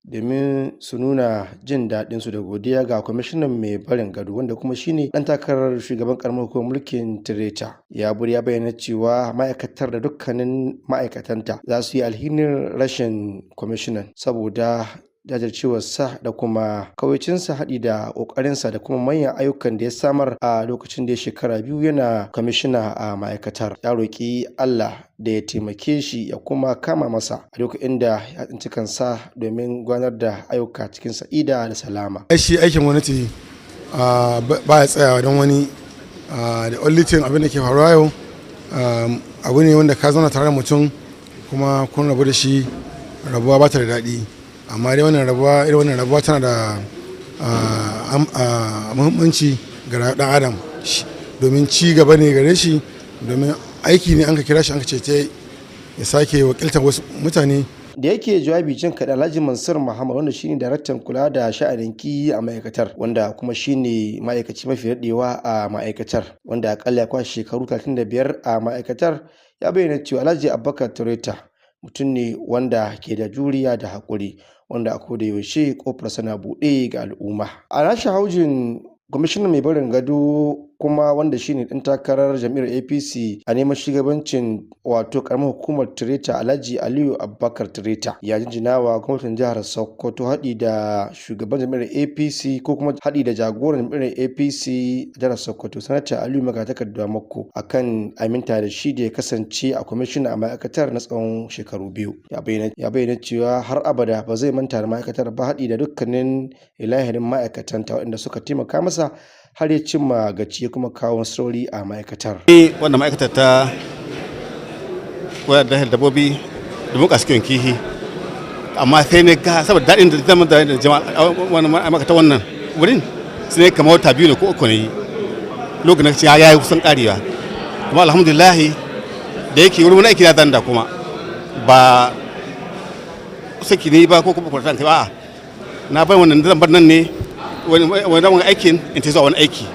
domin su nuna jin daɗin su da godiya ga kwamishinan mai barin gado wanda kuma shine ɗan takarar shugaban karamar hukumar mulkin Tireta. Ya bayyana cewa ma'aikatar da dukkanin ma'aikatanta za su yi alhinin rashin kwamishinan saboda jajircewarsa da kuma kawaicinsa haɗi da ƙoƙarinsa da kuma manyan ayyukan da ya samar a lokacin da ya shekara 2 yana kwamishina a ma'aikatar. Ya roƙi Allah da ya taimake shi ya kuma kama masa a lokacin da ya tsinci kansa domin gudanar da ayyuka cikin sa'ida da salama. Shi aikin gwamnati ba ya tsayawa don wani da only thing abin da ke faruwa yau abu ne wanda ka zauna tare da mutum kuma kun rabu da shi rabuwa ba ta da daɗi. Amma dai wannan rabuwa tana da muhimmanci ga dan adam domin ci gaba ne gare shi domin aiki ne an ka kira shi an ka ce ya sake wakiltar wasu mutane. Da yake jawabi jin kaɗan Alhaji Mansur Muhammad wanda shine daraktan kula da sha'anin kiyi a ma'aikatar wanda kuma shine ma'aikaci mafi daɗewa a ma'aikatar wanda akalla ya kwashe shekaru 35 a ma'aikatar ya bayyana cewa Alhaji Abubakar Tureta mutum ne wanda ke da juriya da haƙuri, wanda a koda yaushe ƙofarsa na buɗe ga al'umma. A nashi haujin, kwamishinan mai barin gado kuma wanda shine ɗan takarar jam'iyyar APC a neman shugabancin wato karamar hukumar Tireta, Alhaji Aliyu Abubakar Tireta, ya jinjina wa gwamnatin jihar Sokoto haɗi da shugaban jam'iyyar APC ko kuma haɗi da jagoran jam'iyyar APC a jihar Sokoto, Sanata Aliyu Magatakarda Mako, akan aminta da shi da ya kasance a kwamishina a ma'aikatar na tsawon shekaru 2. Ya bayyana cewa har abada ba zai manta da ma'aikatar ba, haɗi da dukkanin ilahirin ma'aikatanta waɗanda suka taimaka masa har ya cimma gaci ya kuma kawo sauri a ma'aikatar. Wannan ma'aikatar ta koyar da dabbobi da muka kiwon kihi, amma sai ne ga saboda daɗin da zama da jama'a wannan ma'aikatar wannan wurin sai ne kamar wata 2 ne ko 3 ne lokacin ya yi kusan karewa, kuma alhamdulillah da yake wurin aiki na zanda kuma ba saki ne ba ko kuma kwartan ba, na bai wannan zan bar nan ne wani aikin in ta zuwa wani aiki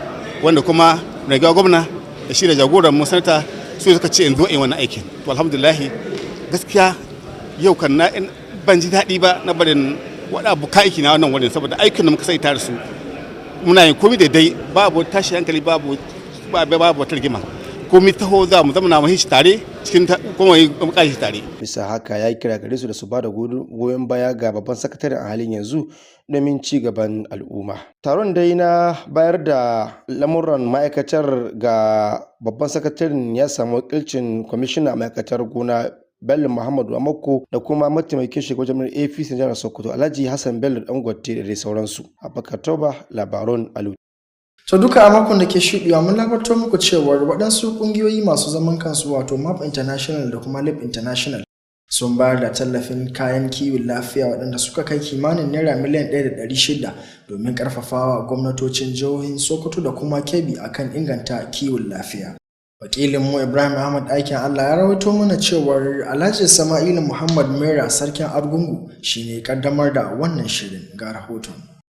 wanda kuma mai gwamna da shi da jagoran mu sanata su suka ce in zo in wani aikin. To alhamdulillah gaskiya yau kan na ban ji daɗi ba na barin wani abu ka aiki na wannan wurin, saboda aikin da muka sai tare su muna yin komai daidai, babu tashi hankali, babu wata rigima, komai taho za mu zama na mahi tare cikin kuma mu kashi tare. Bisa haka ya yi kira gare su da su ba da goyon baya ga babban sakataren a halin yanzu domin ci gaban al'umma. Taron dai na bayar da lamuran ma'aikatar ga babban sakataren ya samu wakilcin kwamishina ma'aikatar gona Bello Muhammadu Amako da kuma mataimakin shugaban jami'ar APC jihar Sokoto Alhaji Hassan Bello Dangote da dai sauransu. Abubakar Toba, labaran Alu. To duka a makon da ke shuɗewa mun labarto muku cewar waɗansu ƙungiyoyi masu zaman kansu wato MAP International da kuma LIP International sun bayar da tallafin kayan kiwon lafiya waɗanda suka kai kimanin naira miliyan 1.600 domin ƙarfafawa gwamnatocin jihohin Sokoto da kuma Kebbi akan inganta kiwon lafiya. Wakilin mu Ibrahim Ahmad Aikin Allah ya rawaito mana cewar Alhaji Sama'ilu Muhammad Mera Sarkin Argungu shine kaddamar da wannan shirin, ga rahoton.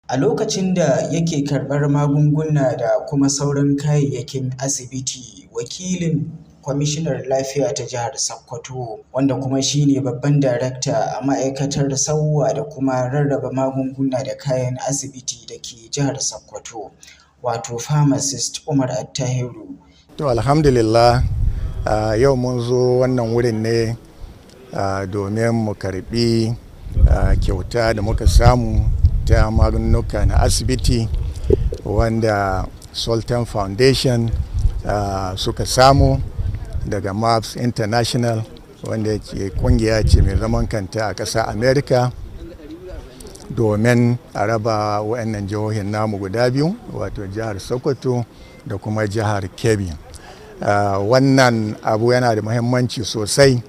A lokacin da yake karɓar magunguna da kuma sauran kayayyakin asibiti, wakilin kwamishinar lafiya ta jihar Sokoto, wanda kuma shine babban darakta a ma'aikatar sauwa da kuma rarraba magunguna da kayan asibiti da ke jihar Sokoto, wato pharmacist Umar Attahiru. To alhamdulillah, yau mun zo wannan wurin ne domin mu karbi kyauta da muka samu ta magunguka na asibiti wanda Sultan Foundation suka samu daga MAPS International, wanda ke kungiya ce mai zaman kanta a ƙasar America, domin a raba wa'annan jihohin namu guda biyu, wato jihar Sokoto da kuma jihar Kebbi. Wannan abu yana da muhimmanci sosai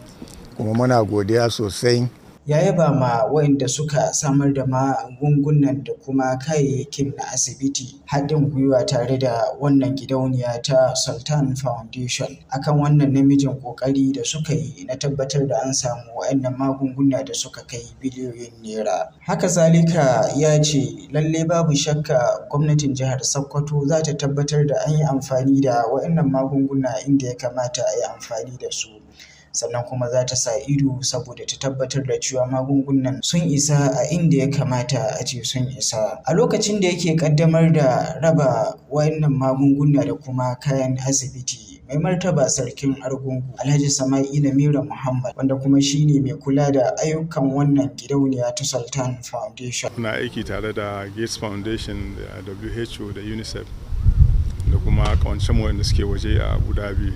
kuma muna godiya sosai. Ya yaba ma waɗanda suka samar da magungunan da kuma kayayyakin na asibiti haɗin gwiwa tare da wannan gidauniya ta Sultan Foundation akan wannan namijin ƙoƙari da suka yi na tabbatar da an samu waɗannan magunguna da suka kai biliyoyin naira. Haka zalika ya ce lalle babu shakka gwamnatin jihar Sokoto za ta tabbatar da an yi amfani da waɗannan magunguna inda ya kamata a yi amfani da su. Sannan kuma za ta sa ido saboda ta tabbatar da cewa magungunan sun isa a inda ya kamata a ce sun isa. A lokacin da yake kaddamar da raba wayannan magunguna da kuma kayan asibiti, mai martaba sarkin Argungu Alhaji Sama'ilu Mera Muhammad, wanda kuma shine mai kula da ayyukan wannan gidauniya ta Sultan Foundation. Muna aiki tare da Gates Foundation da WHO da UNICEF da kuma kawancen wanda suke waje a Abu Dhabi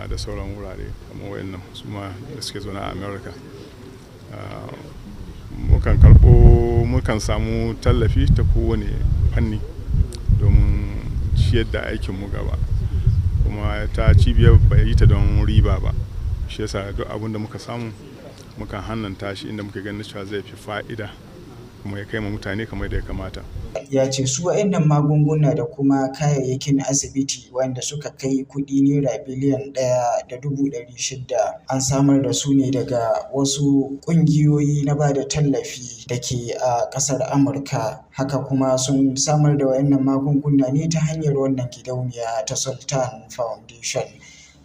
da sauran wurare kamar wayannan su ma da suke zo na America. Mukan samu tallafi ta kowane fanni domin ciyar da aikinmu gaba, kuma ta cibiyar bai yi ta don riba ba, shi yasa duk abin da muka samu mukan hannanta shi inda muka ganin cewa zai fi fa'ida kuma ya kai ma mutane kamar da ya kamata. Ya ce su waɗannan magunguna da kuma kayayyakin asibiti wanda suka kai kuɗi naira biliyan 1.600 an samar da su ne daga wasu ƙungiyoyi na ba da tallafi da ke a ƙasar Amurka. Haka kuma sun samar da waɗannan magunguna ne ta hanyar wannan gidauniya ta Sultan Foundation.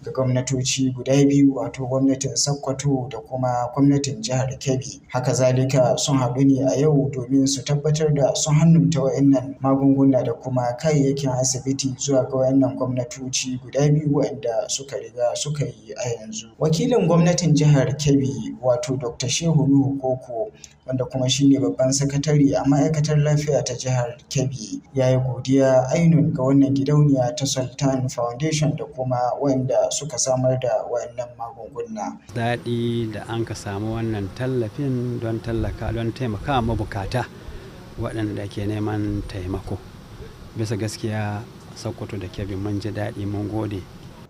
ga gwamnatoci guda biyu, wato gwamnatin Sokoto da kuma gwamnatin jihar Kebbi. Haka zalika sun haɗu ne a yau domin su tabbatar da sun hannunta waɗannan magunguna da kuma kayayyakin asibiti zuwa ga waɗannan gwamnatoci guda biyu waɗanda suka riga suka yi a yanzu. Wakilin gwamnatin jihar Kebbi wato Dr. Shehu Nuhu Koko, wanda kuma shine babban sakatare a ma'aikatar lafiya ta jihar Kebbi, ya yi godiya ainun ga wannan gidauniya ta Sultan Foundation da kuma wanda suka samar da wayannan magunguna. Daɗi da an ka samu wannan tallafin don taimaka mabukata waɗanda ke neman taimako. Bisa gaskiya Sokoto da Kebbi mun ji daɗi, mun gode.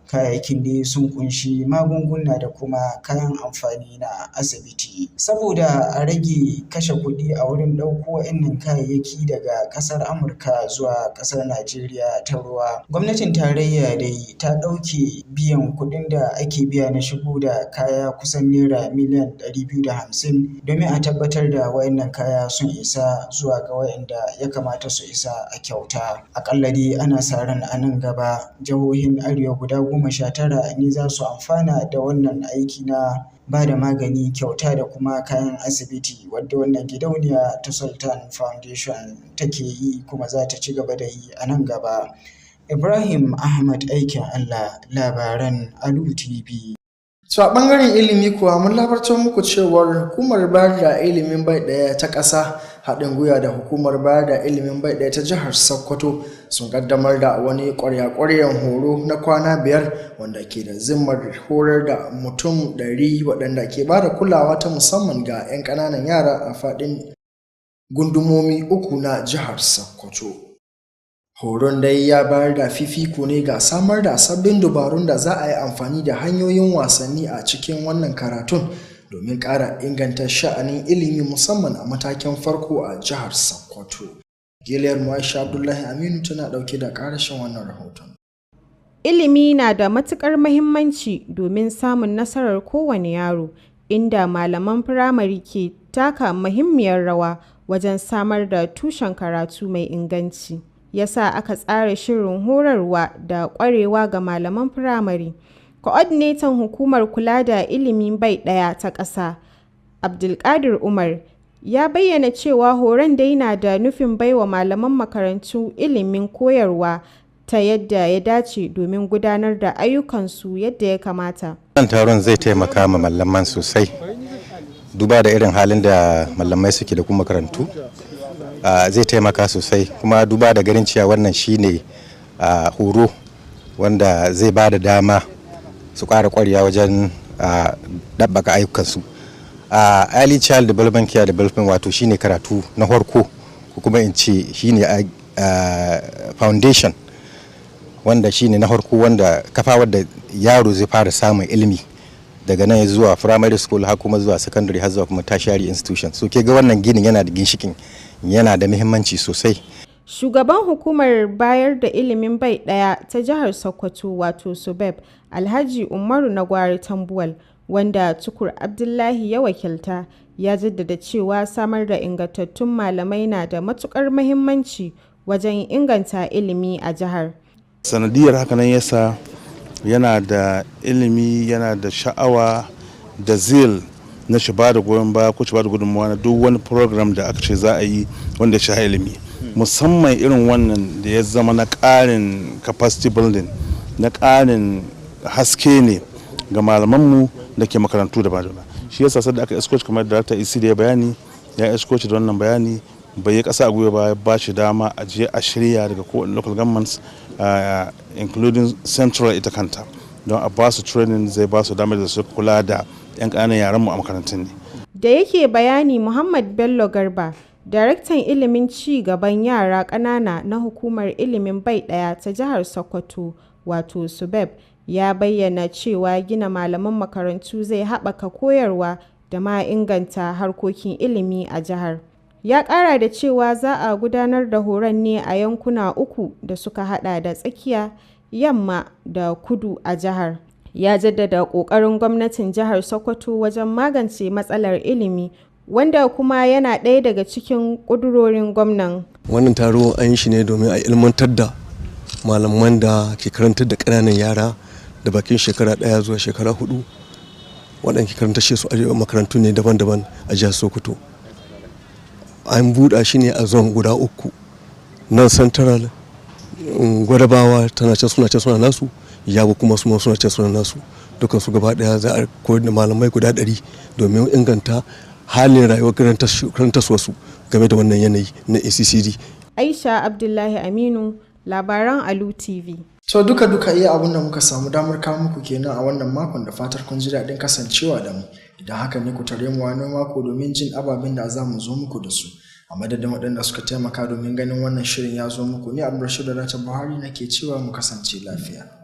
Kayayyakin dai sun kunshi magunguna da kuma kayan amfani na asibiti. Saboda a rage kashe kuɗi a wurin ɗauko waɗannan kayayyaki daga ƙasar Amurka zuwa ƙasar Najeriya ta ruwa, gwamnatin tarayya dai ta ɗauke biyan kuɗin da ake biya na shigo da kaya kusan naira miliyan 250 domin a tabbatar da waɗannan kaya sun isa zuwa ga waɗanda ya kamata su isa a kyauta. Aƙalla dai ana sa ran a nan gaba jihohin Arewa guda 19 ne za su amfana da wannan aiki na ba da magani kyauta da kuma kayan asibiti wadda wannan gidauniya ta Sultan Foundation take yi kuma za ta ci gaba da yi a nan gaba. Ibrahim Ahmad aikin Allah, labaran Alu TV. So a ɓangaren ilimi kuwa mun labartar muku cewar hukumar bayar da ilimin bai ɗaya ta ƙasa haɗin gwiwa da hukumar bayar da ilimin bai ɗaya ta jihar Sokoto sun ƙaddamar da wani ƙwarya-ƙwaryen horo na kwana 5 wanda ke da zimmar horar da mutum 100 waɗanda ke ba da kulawa ta musamman ga 'yan ƙananan yara a faɗin gundumomi 3 na jihar Sokoto. Horon dai ya bayar da fifiko ne ga samar da sabbin dabarun da za a yi amfani da hanyoyin wasanni a cikin wannan karatun domin ƙara inganta sha'anin ilimi musamman a matakin farko a jihar Sokoto. Giliyar Aisha Abdullahi Aminu tana ɗauke da ƙarashin wannan rahoton. Ilimi na da matuƙar muhimmanci domin samun nasarar kowane yaro, inda malaman firamare ke taka muhimmiyar rawa wajen samar da tushen karatu mai inganci. Yasa aka tsara shirin horarwa da ƙwarewa ga malaman firamare. Coordinator hukumar kula da ilimin bai ɗaya ta ƙasa, Abdulkadir Umar, ya bayyana cewa horon dai na da nufin baiwa malaman makarantu ilimin koyarwa ta yadda ya dace domin gudanar da ayyukansu yadda ya kamata. Wannan taron zai taimaka ma malaman sosai, duba da irin halin da malamai suke da kuma makarantu. Zai taimaka sosai, kuma duba da ganin cewa wannan shine horo wanda zai ba da dama su ƙara ƙwarewa wajen ɗabbaka ayyukansu. Early Child Development Care Development wato shine karatu na farko, ko kuma in ce shine foundation wanda shine na farko, wanda kafa wadda yaro zai fara samun ilimi daga nan zuwa primary school har kuma zuwa secondary har zuwa kuma tertiary institution. So ke ga wannan ginin yana da ginshikin, yana da muhimmanci sosai. Shugaban hukumar bayar da ilimin bai ɗaya ta jihar Sokoto wato SUBEB, Alhaji Umaru Nagwari Tambuwal, wanda Tukur Abdullahi ya wakilta, ya jaddada cewa samar da ingantattun malamai na da matukar muhimmanci wajen inganta ilimi a jihar. Sanadiyar hakanan yasa yana da ilimi, yana da sha'awa da zeal na shi ba da goyon baya ko shi ba da gudunmawa na duk wani program da aka ce za a yi wanda shi ilimi, musamman irin wannan da ya zama na ƙarin capacity building, na ƙarin haske ne ga malamanmu da ke makarantu da ba. Shi yasa sai da aka escort kamar Director EC da ya bayani, ya escort da wannan bayani, bai yi ƙasa a gwiwa ba, ba shi dama a je a shirya daga kowane local governments including central ita kanta, don a ba su training, zai ba su damar da su kula da 'yan ƙananan yaranmu a makarantun ne. Da yake bayani, Muhammad Bello Garba, Daraktan ilimin ci gaban yara ƙanana na hukumar ilimin bai ɗaya ta jihar Sokoto wato SUBEB, ya bayyana cewa gina malaman makarantu zai haɓaka koyarwa da ma inganta harkokin ilimi a jihar. Ya ƙara da cewa za a gudanar da horon ne a yankuna 3 da suka haɗa da tsakiya, yamma da kudu a jihar. Ya jaddada ƙoƙarin gwamnatin jihar Sokoto wajen magance matsalar ilimi, wanda kuma yana ɗaya daga cikin ƙudurorin gwamnan. Wannan taro an yi shi ne domin a ilmantar da malaman da ke karantar da ƙananan yara da bakin shekara 1 zuwa shekara 4 waɗanda ke karanta su a makarantu ne daban-daban a jihar Sokoto. An buɗa shi ne a zon guda 3 nan central, Gwadabawa tana can suna nasu, Yabo kuma suna can suna nasu, dukkan su gaba daya za a koyar da malamai guda 100 domin inganta halin rayuwar karantarsu su game da wannan yanayi na ACCD. Aisha Abdullahi Aminu, labaran Alu TV. So duka iya abin da muka samu damar kawo muku kenan a wannan makon, da fatar kun ji daɗin kasancewa da mu. Idan haka ne ku tare mu wani mako domin jin ababen da za mu zo muku da su. A madadin waɗanda suka taimaka domin ganin wannan shirin ya zo muku, ni Abdulrashid Buhari nake cewa mu kasance lafiya.